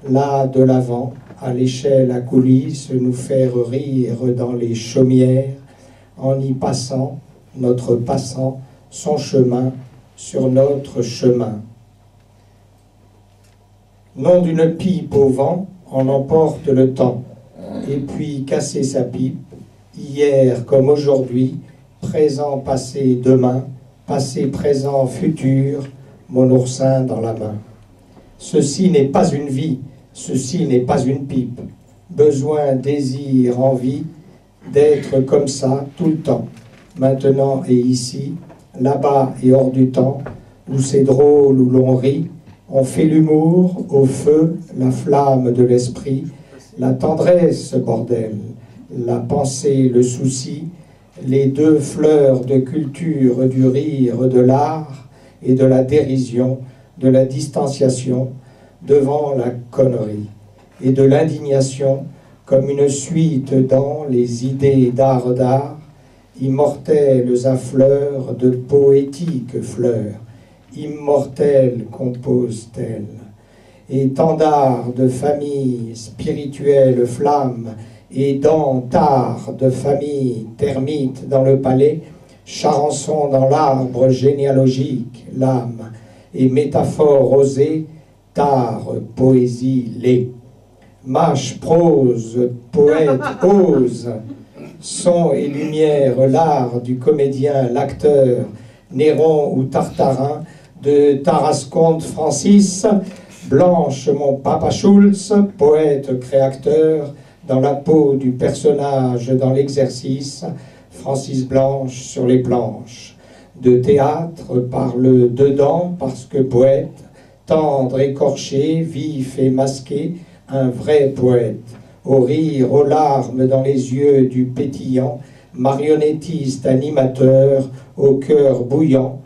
là de l'avant, à l'échelle à coulisses, nous faire rire dans les chaumières, en y passant, notre passant, son chemin, sur notre chemin. Nom d'une pipe au vent, on emporte le temps, et puis casser sa pipe, hier comme aujourd'hui, présent, passé, demain, passé, présent, futur, mon oursin dans la main. Ceci n'est pas une vie, ceci n'est pas une pipe. Besoin, désir, envie d'être comme ça tout le temps, maintenant et ici, là-bas et hors du temps, où c'est drôle, où l'on rit, on fait l'humour, au feu, la flamme de l'esprit, la tendresse, bordel, la pensée, le souci, les deux fleurs de culture du rire, de l'art et de la dérision, de la distanciation devant la connerie et de l'indignation comme une suite dans les idées d'art, immortelles à fleurs de poétiques fleurs, immortelles compose-t-elle, étendard de famille spirituelle flamme, et dentard de famille termite dans le palais, charançon dans l'arbre généalogique, l'âme, et métaphore osée, tare, poésie, lait. Mâche, prose, poète, ose, son et lumière, l'art du comédien, l'acteur, Néron ou Tartarin, de Tarasconde Francis, Blanche, mon papa Schulz, poète créateur, dans la peau du personnage, dans l'exercice, Francis Blanche sur les planches. De théâtre parle dedans parce que poète, tendre, écorché, vif et masqué, un vrai poète, au rire, aux larmes dans les yeux du pétillant, marionnettiste, animateur, au cœur bouillant,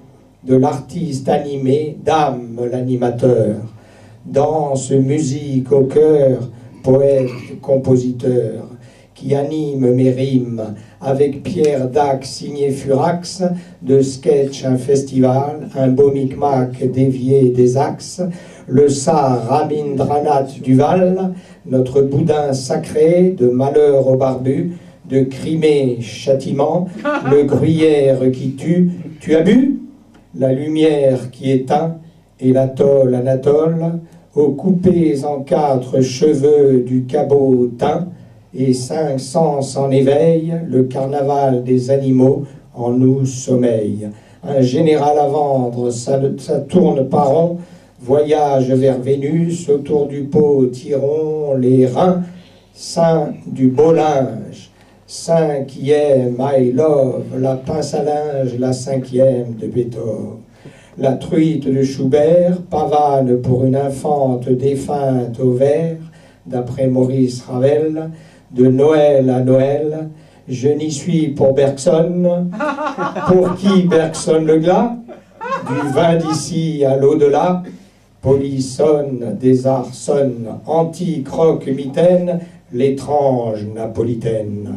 de l'artiste animé, d'âme l'animateur, danse, musique au cœur, poète, compositeur, qui anime mes rimes, avec Pierre Dac signé Furax, de sketch un festival, un beau micmac dévié des axes, le Sar Rabindranath Duval, notre boudin sacré de malheur au barbu, de Crimée châtiment, le gruyère qui tue, tu as bu? La lumière qui éteint, et l'atoll Anatole, aux coupés en 4 cheveux du cabot teint, et 5 sens en éveil, le carnaval des animaux en nous sommeille. Un général à vendre, ça tourne par rond, voyage vers Vénus, autour du pot tirons les reins, saint du beau linge, saint qui aime, I love, la pince à linge, la 5e de Beethoven. La truite de Schubert, pavane pour une infante défunte au vert, d'après Maurice Ravel, de Noël à Noël, je n'y suis pour Bergson. Pour qui Bergson le glas? Du vin d'ici à l'au-delà, polissonne, des arts sonne, anti-croque-mitaine, l'étrange napolitaine.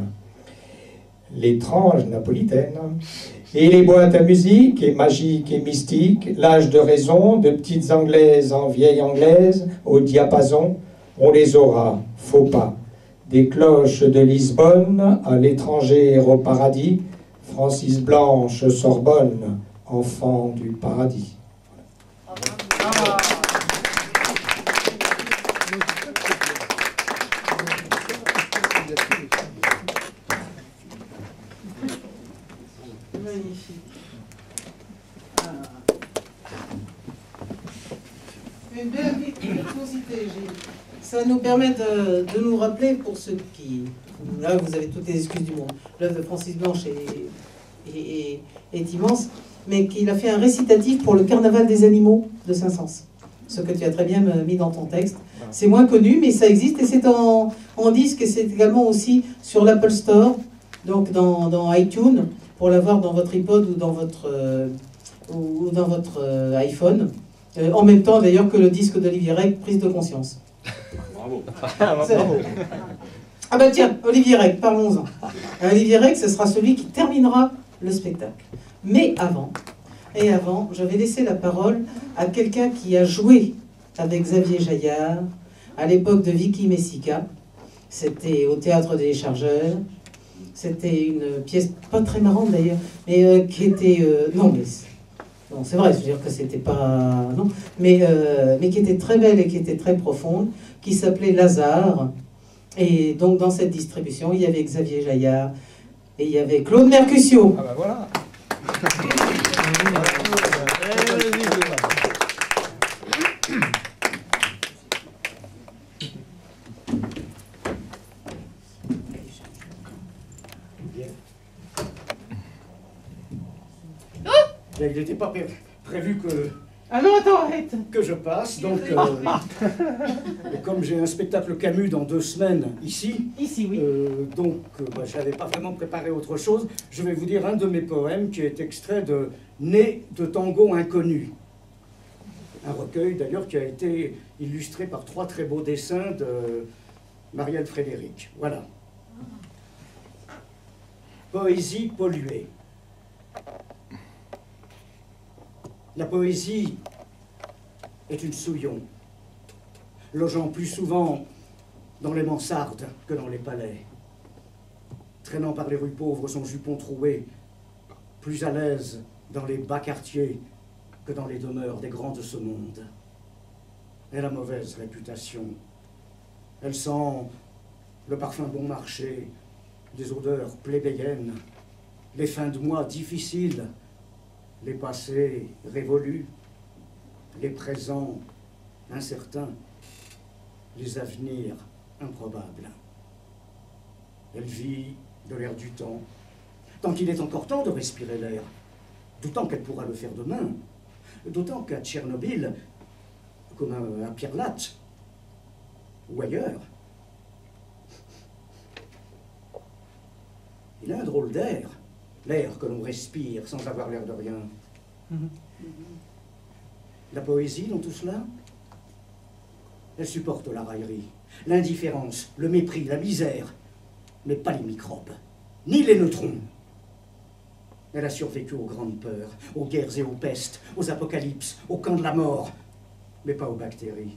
L'étrange napolitaine. Et les boîtes à musique, et magique et mystique, l'âge de raison, de petites anglaises en vieille anglaise, au diapason, on les aura, faut pas. Des cloches de Lisbonne, à l'étranger au paradis, Francis Blanche, Sorbonne, enfant du paradis. Magnifique. Une belle virtuosité, Gilles. Ça nous permet de nous rappeler, pour ceux qui... Là, vous avez toutes les excuses du monde. L'œuvre de Francis Blanche est immense, mais qu'il a fait un récitatif pour le Carnaval des animaux de Saint-Saëns. Ce que tu as très bien mis dans ton texte. C'est moins connu, mais ça existe, et c'est en disque, et c'est également aussi sur l'Apple Store, donc dans iTunes, pour l'avoir dans votre iPod ou dans votre iPhone. En même temps, d'ailleurs, que le disque d'Olivier Reg, Prise de conscience. Bravo. Ah bah tiens, Olivier Reg, parlons-en. Olivier Reg, ce sera celui qui terminera le spectacle. Mais avant, je vais laisser la parole à quelqu'un qui a joué avec Xavier Jaillard à l'époque de Vicky Messica. C'était au Théâtre des Chargeurs. C'était une pièce pas très marrante d'ailleurs, mais qui était... non, c'est vrai, je veux dire que c'était pas... Non, mais qui était très belle et qui était très profonde, qui s'appelait Lazare. Et donc dans cette distribution, il y avait Xavier Jaillard et il y avait Claude Mercutio. Ah bah voilà. Il n'était pas prévu que... Ah non, attends, arrête. Que je passe, donc... et comme j'ai un spectacle Camus dans 2 semaines ici... Ici, oui. Bah, je n'avais pas vraiment préparé autre chose. Je vais vous dire un de mes poèmes qui est extrait de « Né de tango inconnu ». Un recueil, d'ailleurs, qui a été illustré par 3 très beaux dessins de Marielle Frédéric. Voilà. Poésie polluée. La poésie est une souillon, logeant plus souvent dans les mansardes que dans les palais, traînant par les rues pauvres son jupon troué, plus à l'aise dans les bas quartiers que dans les demeures des grands de ce monde. Elle a mauvaise réputation. Elle sent le parfum bon marché, des odeurs plébéiennes, les fins de mois difficiles, les passés révolus, les présents incertains, les avenirs improbables. Elle vit de l'air du temps, tant qu'il est encore temps de respirer l'air, d'autant qu'elle pourra le faire demain, d'autant qu'à Tchernobyl, comme à Pierre-Latte, ou ailleurs, il a un drôle d'air. L'air que l'on respire sans avoir l'air de rien. La poésie dans tout cela, elle supporte la raillerie, l'indifférence, le mépris, la misère, mais pas les microbes, ni les neutrons. Elle a survécu aux grandes peurs, aux guerres et aux pestes, aux apocalypses, aux camps de la mort, mais pas aux bactéries.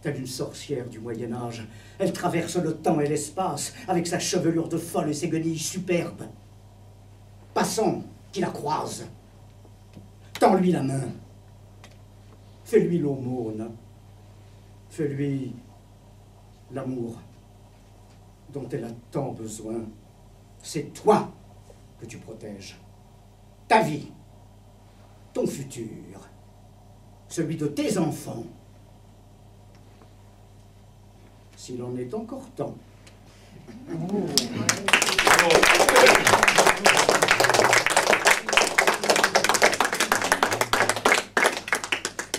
Telle une sorcière du Moyen-Âge, elle traverse le temps et l'espace avec sa chevelure de folle et ses guenilles superbes. Passant, qui la croise, tends-lui la main, fais-lui l'aumône, fais-lui l'amour dont elle a tant besoin. C'est toi que tu protèges, ta vie, ton futur, celui de tes enfants. S'il en est encore temps.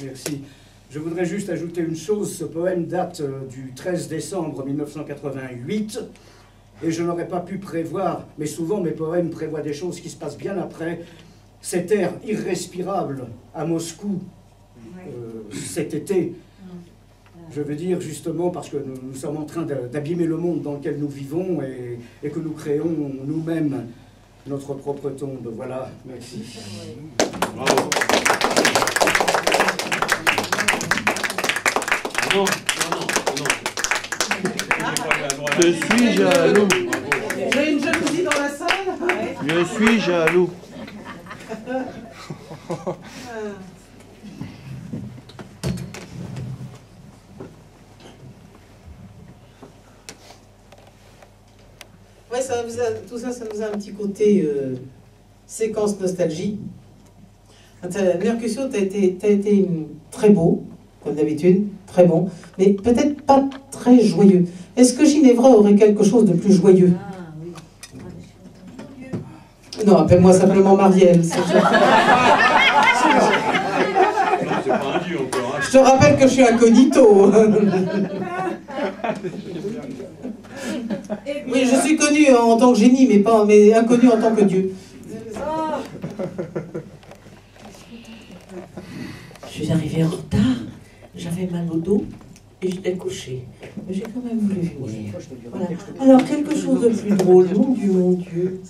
Merci. Je voudrais juste ajouter une chose. Ce poème date du 13 décembre 1988. Et je n'aurais pas pu prévoir, mais souvent mes poèmes prévoient des choses qui se passent bien après. Cet air irrespirable à Moscou, cet été, je veux dire justement parce que nous sommes en train d'abîmer le monde dans lequel nous vivons et que nous créons nous-mêmes notre propre tombe. Voilà, merci. Bravo. Non. Je suis jaloux. J'ai une jalousie dans la salle. Je suis jaloux. Ouais, tout ça, ça nous a un petit côté séquence nostalgie. Mercutio, t'as été très beau, comme d'habitude, très bon, mais peut-être pas très joyeux. Est-ce que Ginevra aurait quelque chose de plus joyeux? Non, appelle-moi simplement Marielle. Je te rappelle que je suis incognito. Oui, je suis connu en tant que génie, mais inconnu en tant que Dieu. Je suis arrivée en retard, j'avais mal au dos et j'étais couchée. Mais j'ai quand même voulu venir. Voilà. Alors, quelque chose de plus drôle, mon Dieu, mon Dieu.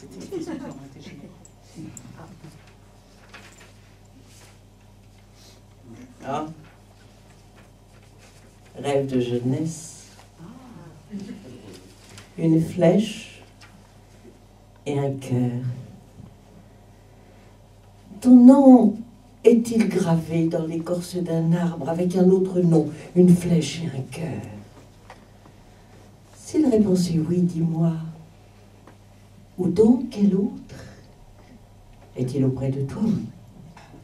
Ah. Rêve de jeunesse. Une flèche et un cœur. Ton nom est-il gravé dans l'écorce d'un arbre avec un autre nom, une flèche et un cœur? Si la réponse est oui, dis-moi. Où donc quel autre? Est-il auprès de toi?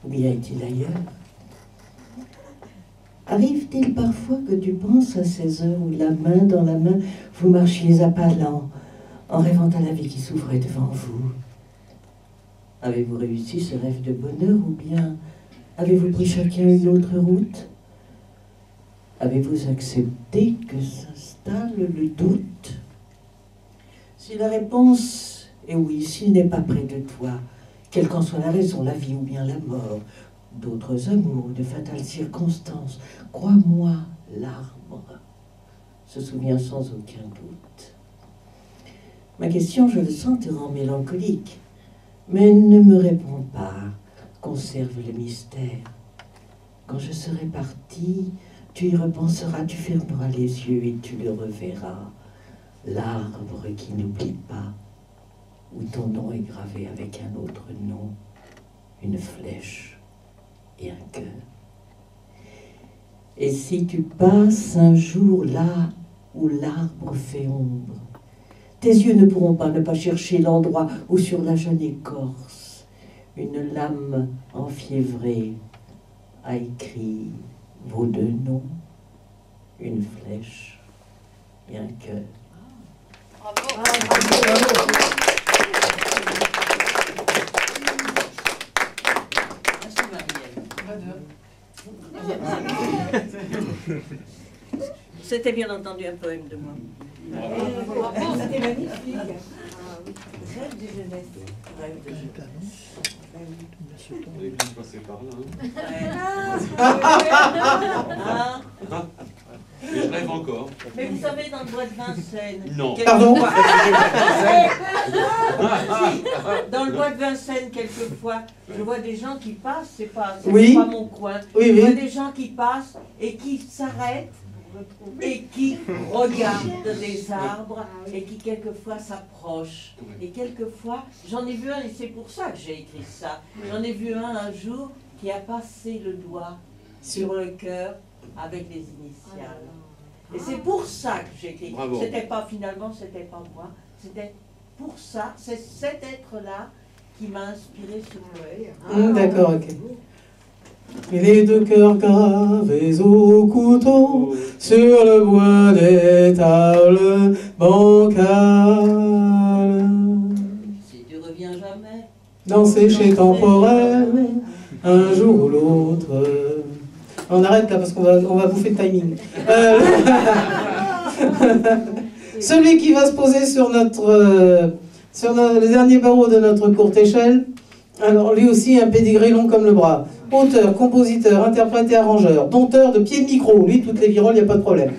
Ou bien est-il ailleurs? Arrive-t-il parfois que tu penses à ces heures où la main dans la main, vous marchiez à pas lents, en rêvant à la vie qui s'ouvrait devant vous? Avez-vous réussi ce rêve de bonheur ou bien avez-vous pris chacun une autre route? Avez-vous accepté que s'installe le doute? Si la réponse est oui, s'il n'est pas près de toi, quelle qu'en soit la raison, la vie ou bien la mort, d'autres amours, de fatales circonstances, crois-moi, l'arbre se souvient sans aucun doute. Ma question, je le sens, te rend mélancolique, mais ne me réponds pas, conserve le mystère. Quand je serai parti, tu y repenseras, tu fermeras les yeux et tu le reverras, l'arbre qui n'oublie pas, où ton nom est gravé avec un autre nom, une flèche et un cœur. Et si tu passes un jour là où l'arbre fait ombre, tes yeux ne pourront pas ne pas chercher l'endroit où sur la jeune écorce, une lame enfiévrée a écrit vos deux noms, une flèche et un cœur. C'était bien entendu un poème de moi. C'était magnifique. Rêve de jeunesse. Rêve de jeunesse. L'église passait par là. Et je rêve encore. Mais vous savez, dans le bois de Vincennes... Non. Pardon. Dans le bois de Vincennes, quelquefois, je vois des gens qui passent, c'est pas mon coin. Oui, Je vois oui. des gens qui passent et qui s'arrêtent et qui regardent des arbres et qui quelquefois s'approchent. Et quelquefois, j'en ai vu un, et c'est pour ça que j'ai écrit ça, j'en ai vu un jour qui a passé le doigt sur le cœur avec les initiales. Et c'est pour ça que j'ai écrit. C'était pas finalement, c'était pas moi, c'était pour ça, c'est cet être-là qui m'a inspiré ce poème. D'accord, ok. Et les deux cœurs gravés au couteau sur le bois des tables bancales. Si tu reviens jamais dans ces chais temporels, un jour ou l'autre. On arrête là parce qu'on va bouffer le timing. Celui qui va se poser sur le dernier barreau de notre courte échelle, alors lui aussi un pédigré long comme le bras. Auteur, compositeur, interprète et arrangeur, dompteur de pieds de micro, lui toutes les viroles, il n'y a pas de problème.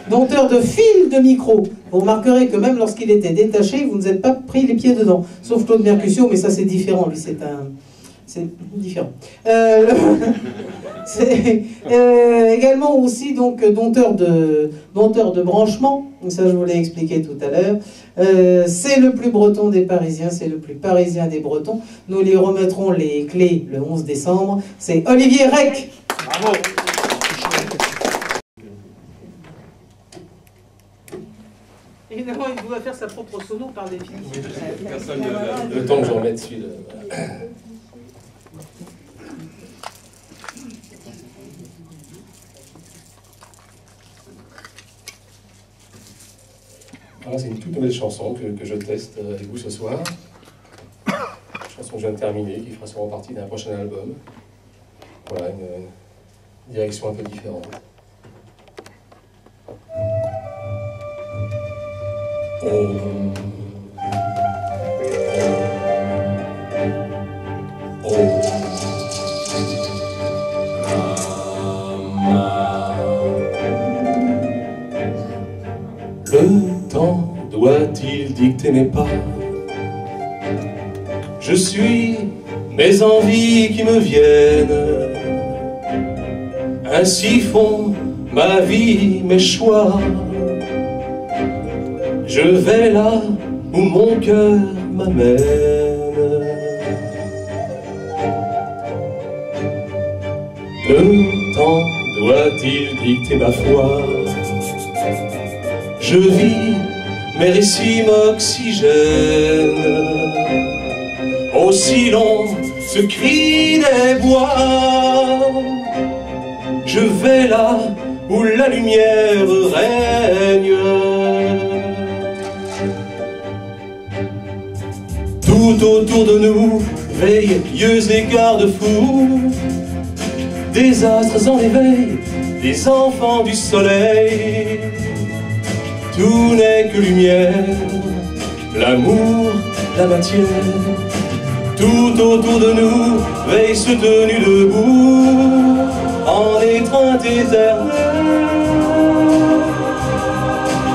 Dompteur de fil de micro. Vous remarquerez que même lorsqu'il était détaché, vous ne vous êtes pas pris les pieds dedans. Sauf Claude Mercutio, mais ça c'est différent, lui c'est différent. Également aussi donc dompteur de branchement, ça je vous l'ai expliqué tout à l'heure. C'est le plus breton des Parisiens, c'est le plus parisien des Bretons. Nous lui remettrons les clés le 11 décembre. C'est Olivier Rec. Bravo. Évidemment, il doit faire sa propre sono par définition. Le temps que j'en mette celui-là. Voilà, c'est une toute nouvelle chanson que je teste avec vous ce soir. Une chanson que je viens de terminer, qui fera sûrement partie d'un prochain album. Voilà, une direction un peu différente. Le temps doit-il dicter mes pas? Je suis mes envies qui me viennent, ainsi font ma vie, mes choix. Je vais là où mon cœur m'amène. Le temps doit-il dicter ma foi? Je vis, mes récits m'oxygènent. Aussi long ce cri des bois. Je vais là où la lumière règne. Tout autour de nous veilleux et garde-fous, des astres en éveil, des enfants du soleil. Tout n'est que lumière, l'amour, la matière. Tout autour de nous veille ce tenu debout, en étreinte éternelle,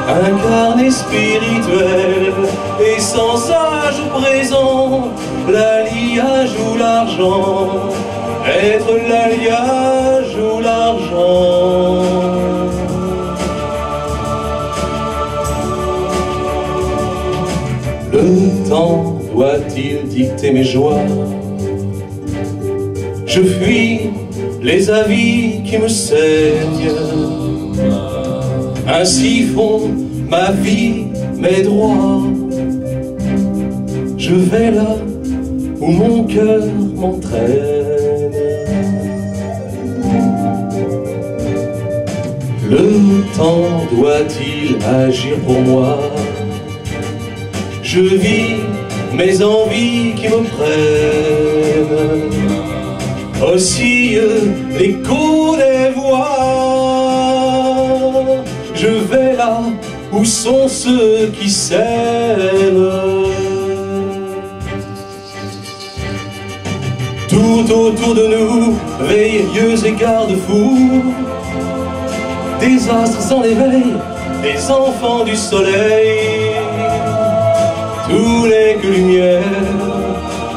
incarné spirituel et sans âge présent, l'alliage ou l'argent, être l'alliage ou l'argent. Le temps doit-il dicter mes joies? Je fuis les avis qui me saignent. Ainsi font ma vie, mes droits. Je vais là où mon cœur m'entraîne. Le temps doit-il agir pour moi? Je vis mes envies qui me prennent, oscille l'écho des voix. Je vais là où sont ceux qui s'aiment. Tout autour de nous, veilleux et garde-fous, des astres en éveil, des enfants du soleil. Tout n'est que lumière,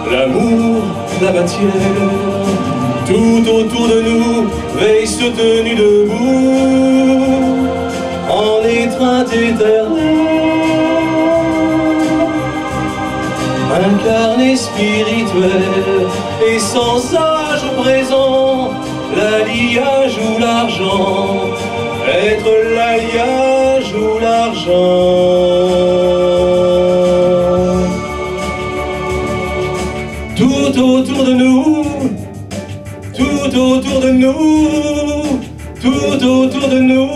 l'amour, la matière. Tout autour de nous veille ce tenu debout, en étreinte éternelle, incarné spirituel et sans âge présent, l'alliage ou l'argent, être l'alliage ou l'argent. Tout autour de nous, tout autour de nous, tout autour de nous.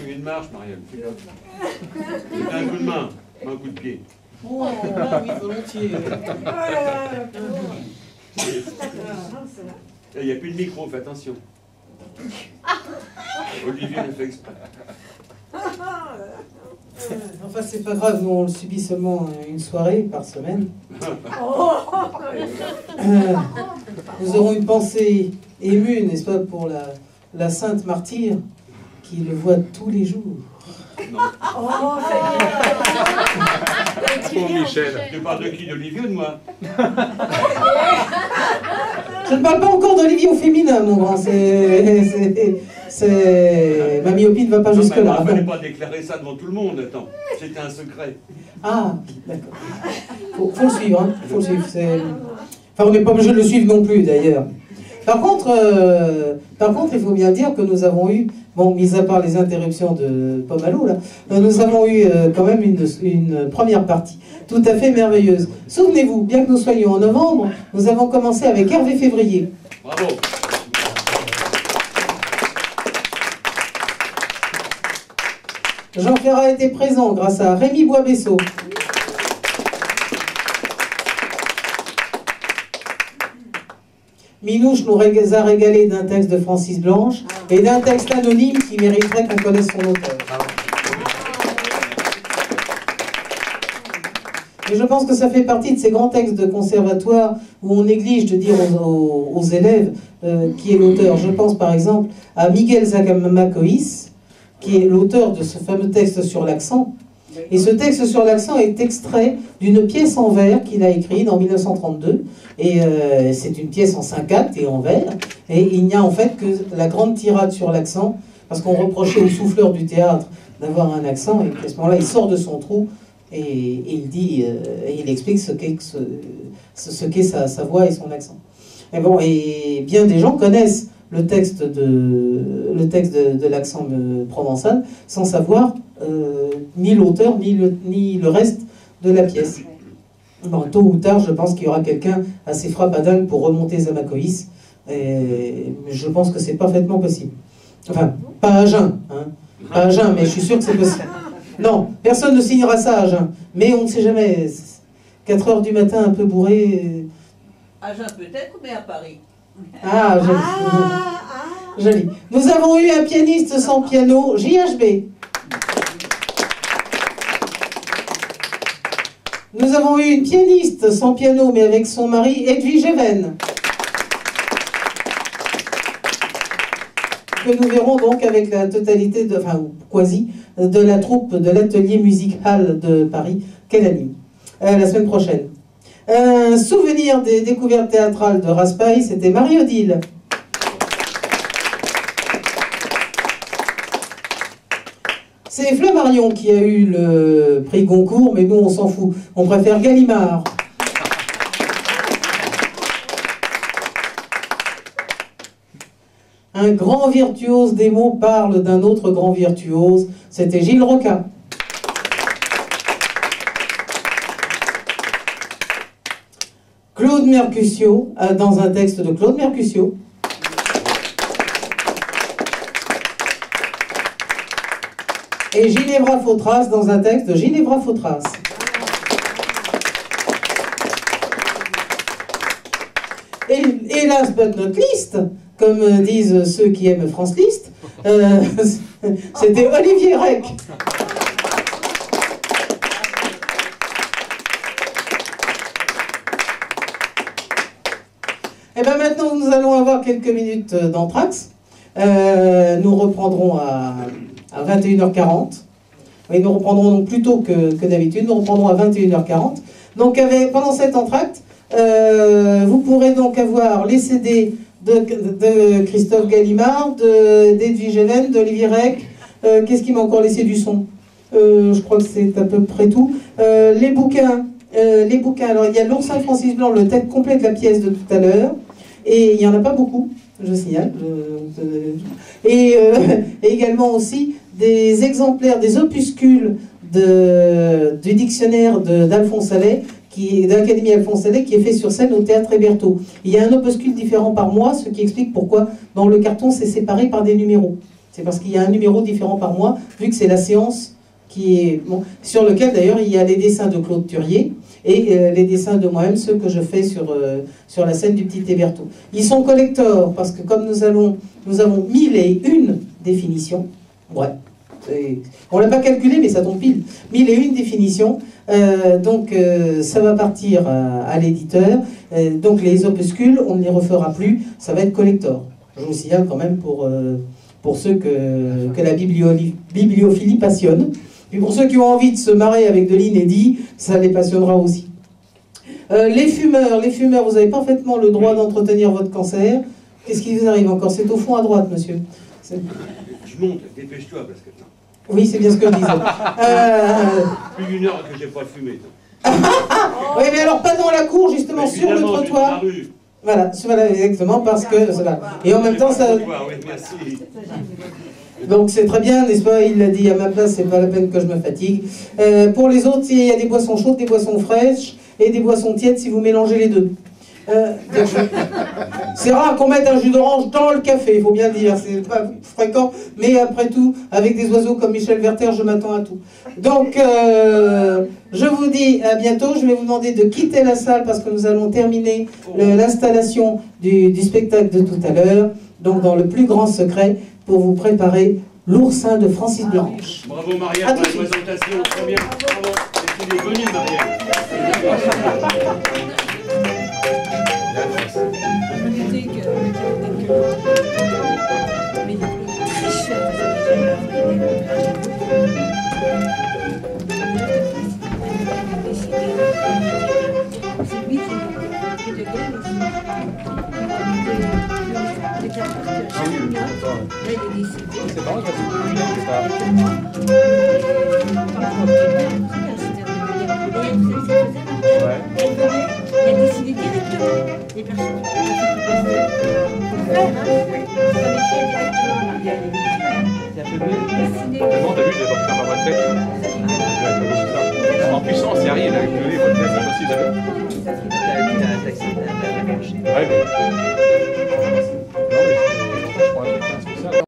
Une marche, Marielle. Un coup de main, un coup de pied. Oh, oui, volontiers. Il n'y a plus de micro, fais attention. Olivier le fait exprès. Enfin, c'est pas grave, nous on le subit seulement une soirée par semaine. Nous aurons une pensée émue, n'est-ce pas, pour la sainte martyre qui le voit tous les jours. Oh, Michel, tu parles de qui? D'Olivier ou de moi? Je ne parle pas encore d'Olivier au féminin, mon grand. Ma myopie ne va pas jusque-là. Il ne fallait pas déclarer ça devant tout le monde, attends. C'était un secret. Ah, d'accord. Faut le suivre, hein. Faut le suivre. Enfin, on n'est pas obligé de le suivre non plus, d'ailleurs. Par contre, il faut bien dire que nous avons eu, bon, mis à part les interruptions de Pomalo, là, nous avons eu quand même une première partie tout à fait merveilleuse. Souvenez-vous, bien que nous soyons en novembre, nous avons commencé avec Hervé Février. Bravo. Jean Ferrat était présent grâce à Rémi Boisbessot. Minouche nous a régalé d'un texte de Francis Blanche et d'un texte anonyme qui mériterait qu'on connaisse son auteur. Et je pense que ça fait partie de ces grands textes de conservatoire où on néglige de dire aux élèves qui est l'auteur. Je pense par exemple à Miguel Zamacois, qui est l'auteur de ce fameux texte sur l'accent. Et ce texte sur l'accent est extrait d'une pièce en vers qu'il a écrite en 1932. Et c'est une pièce en 5 actes et en vers. Et il n'y a en fait que la grande tirade sur l'accent, parce qu'on reprochait au souffleur du théâtre d'avoir un accent, et à ce moment-là, il sort de son trou et il dit, il explique ce qu'est sa voix et son accent. Et bon, et bien des gens connaissent le texte de l'accent provençal sans savoir ni l'auteur ni le reste de la pièce. Bon, tôt ou tard, je pense qu'il y aura quelqu'un assez frappadingue pour remonter Zamacoïs, et je pense que c'est parfaitement possible. Enfin, pas à jeun, hein. Pas à jeun, mais je suis sûr que c'est possible. Non, personne ne signera ça à jeun, mais on ne sait jamais. 4 heures du matin, un peu bourré. À jeun peut-être, mais à Paris. Ah, joli. Joli. Nous avons eu un pianiste sans piano, JHB. Nous avons eu une pianiste sans piano, mais avec son mari, Edwige Even. Que nous verrons donc avec la totalité, enfin quasi, de la troupe de l'atelier musical de Paris qu'elle anime la semaine prochaine. Un souvenir des découvertes théâtrales de Raspail, c'était Marie-Odile. C'est Flammarion qui a eu le prix Goncourt, mais nous on s'en fout, on préfère Gallimard. Un grand virtuose des mots parle d'un autre grand virtuose, c'était Gilles Roca. Claude Mercutio, dans un texte de Claude Mercutio. Et Ginevra Fautras dans un texte de Ginevra Fautras. Et last but not least, comme disent ceux qui aiment France Liszt, c'était Olivier Rec. Et bien maintenant, nous allons avoir quelques minutes d'entracte. Nous reprendrons à 21h40. Oui, nous reprendrons donc plus tôt que d'habitude. Nous reprendrons à 21h40. Donc pendant cet entracte, vous pourrez donc avoir les CD de Christophe Gallimard, d'Edwige Even, d'Olivier Rec. Qu'est-ce qui m'a encore laissé du son? Je crois que c'est à peu près tout. Les bouquins, alors il y a l'Oursin de Francis Blanc, le texte complet de la pièce de tout à l'heure. Et il n'y en a pas beaucoup, je signale. Et également aussi des exemplaires, des opuscules du dictionnaire d'Alphonse Allais, de l'Académie Alphonse Allais, qui est fait sur scène au Théâtre Hébertot. Il y a un opuscule différent par mois, ce qui explique pourquoi dans le carton c'est séparé par des numéros. C'est parce qu'il y a un numéro différent par mois, vu que c'est la séance qui est... Bon, sur lequel d'ailleurs il y a les dessins de Claude Turier et les dessins de moi-même, ceux que je fais sur la scène du Petit Hébertot. Ils sont collectors, parce que comme nous avons 1001 définitions, ouais, on ne l'a pas calculé, mais ça tombe pile, 1001 définitions, donc ça va partir à l'éditeur, donc les opuscules, on ne les refera plus, ça va être collector. Je vous signale quand même pour ceux que la bibliophilie passionne. Et pour ceux qui ont envie de se marrer avec de l'inédit, ça les passionnera aussi. Les fumeurs, vous avez parfaitement le droit d'entretenir votre cancer. Qu'est-ce qui vous arrive encore? C'est au fond à droite, monsieur. Je monte, dépêche-toi, parce que... Oui, c'est bien ce que je disais. Plus d'une heure que j'ai pas fumé. Oui, mais alors pas dans la cour, justement, sur le trottoir. Voilà, exactement, parce que... Et en même temps, ça... Oui, merci. Donc c'est très bien, n'est-ce pas? Il l'a dit à ma place, c'est pas la peine que je me fatigue. Pour les autres, il y a des boissons chaudes, des boissons fraîches et des boissons tièdes si vous mélangez les deux. C'est rare qu'on mette un jus d'orange dans le café, il faut bien le dire, c'est pas fréquent, mais après tout, avec des oiseaux comme Michel Werther, je m'attends à tout. Donc, je vous dis à bientôt, je vais vous demander de quitter la salle parce que nous allons terminer l'installation du spectacle de tout à l'heure, donc dans le plus grand secret, pour vous préparer l'Oursin de Francis Blanche. Bravo Marielle pour la présentation, très bien, bravo, et tu es venue Marielle. C'est lui qui de gueule aussi. Là, il est décédé. C'est marrant, il a ça. Il a décidé directement. Les personnes qui Tellement, t'as vu, j'ai pas pu faire ma tête. En puissance, il arrive avec le nez, votre tête, c'est possible. Ouais, mais...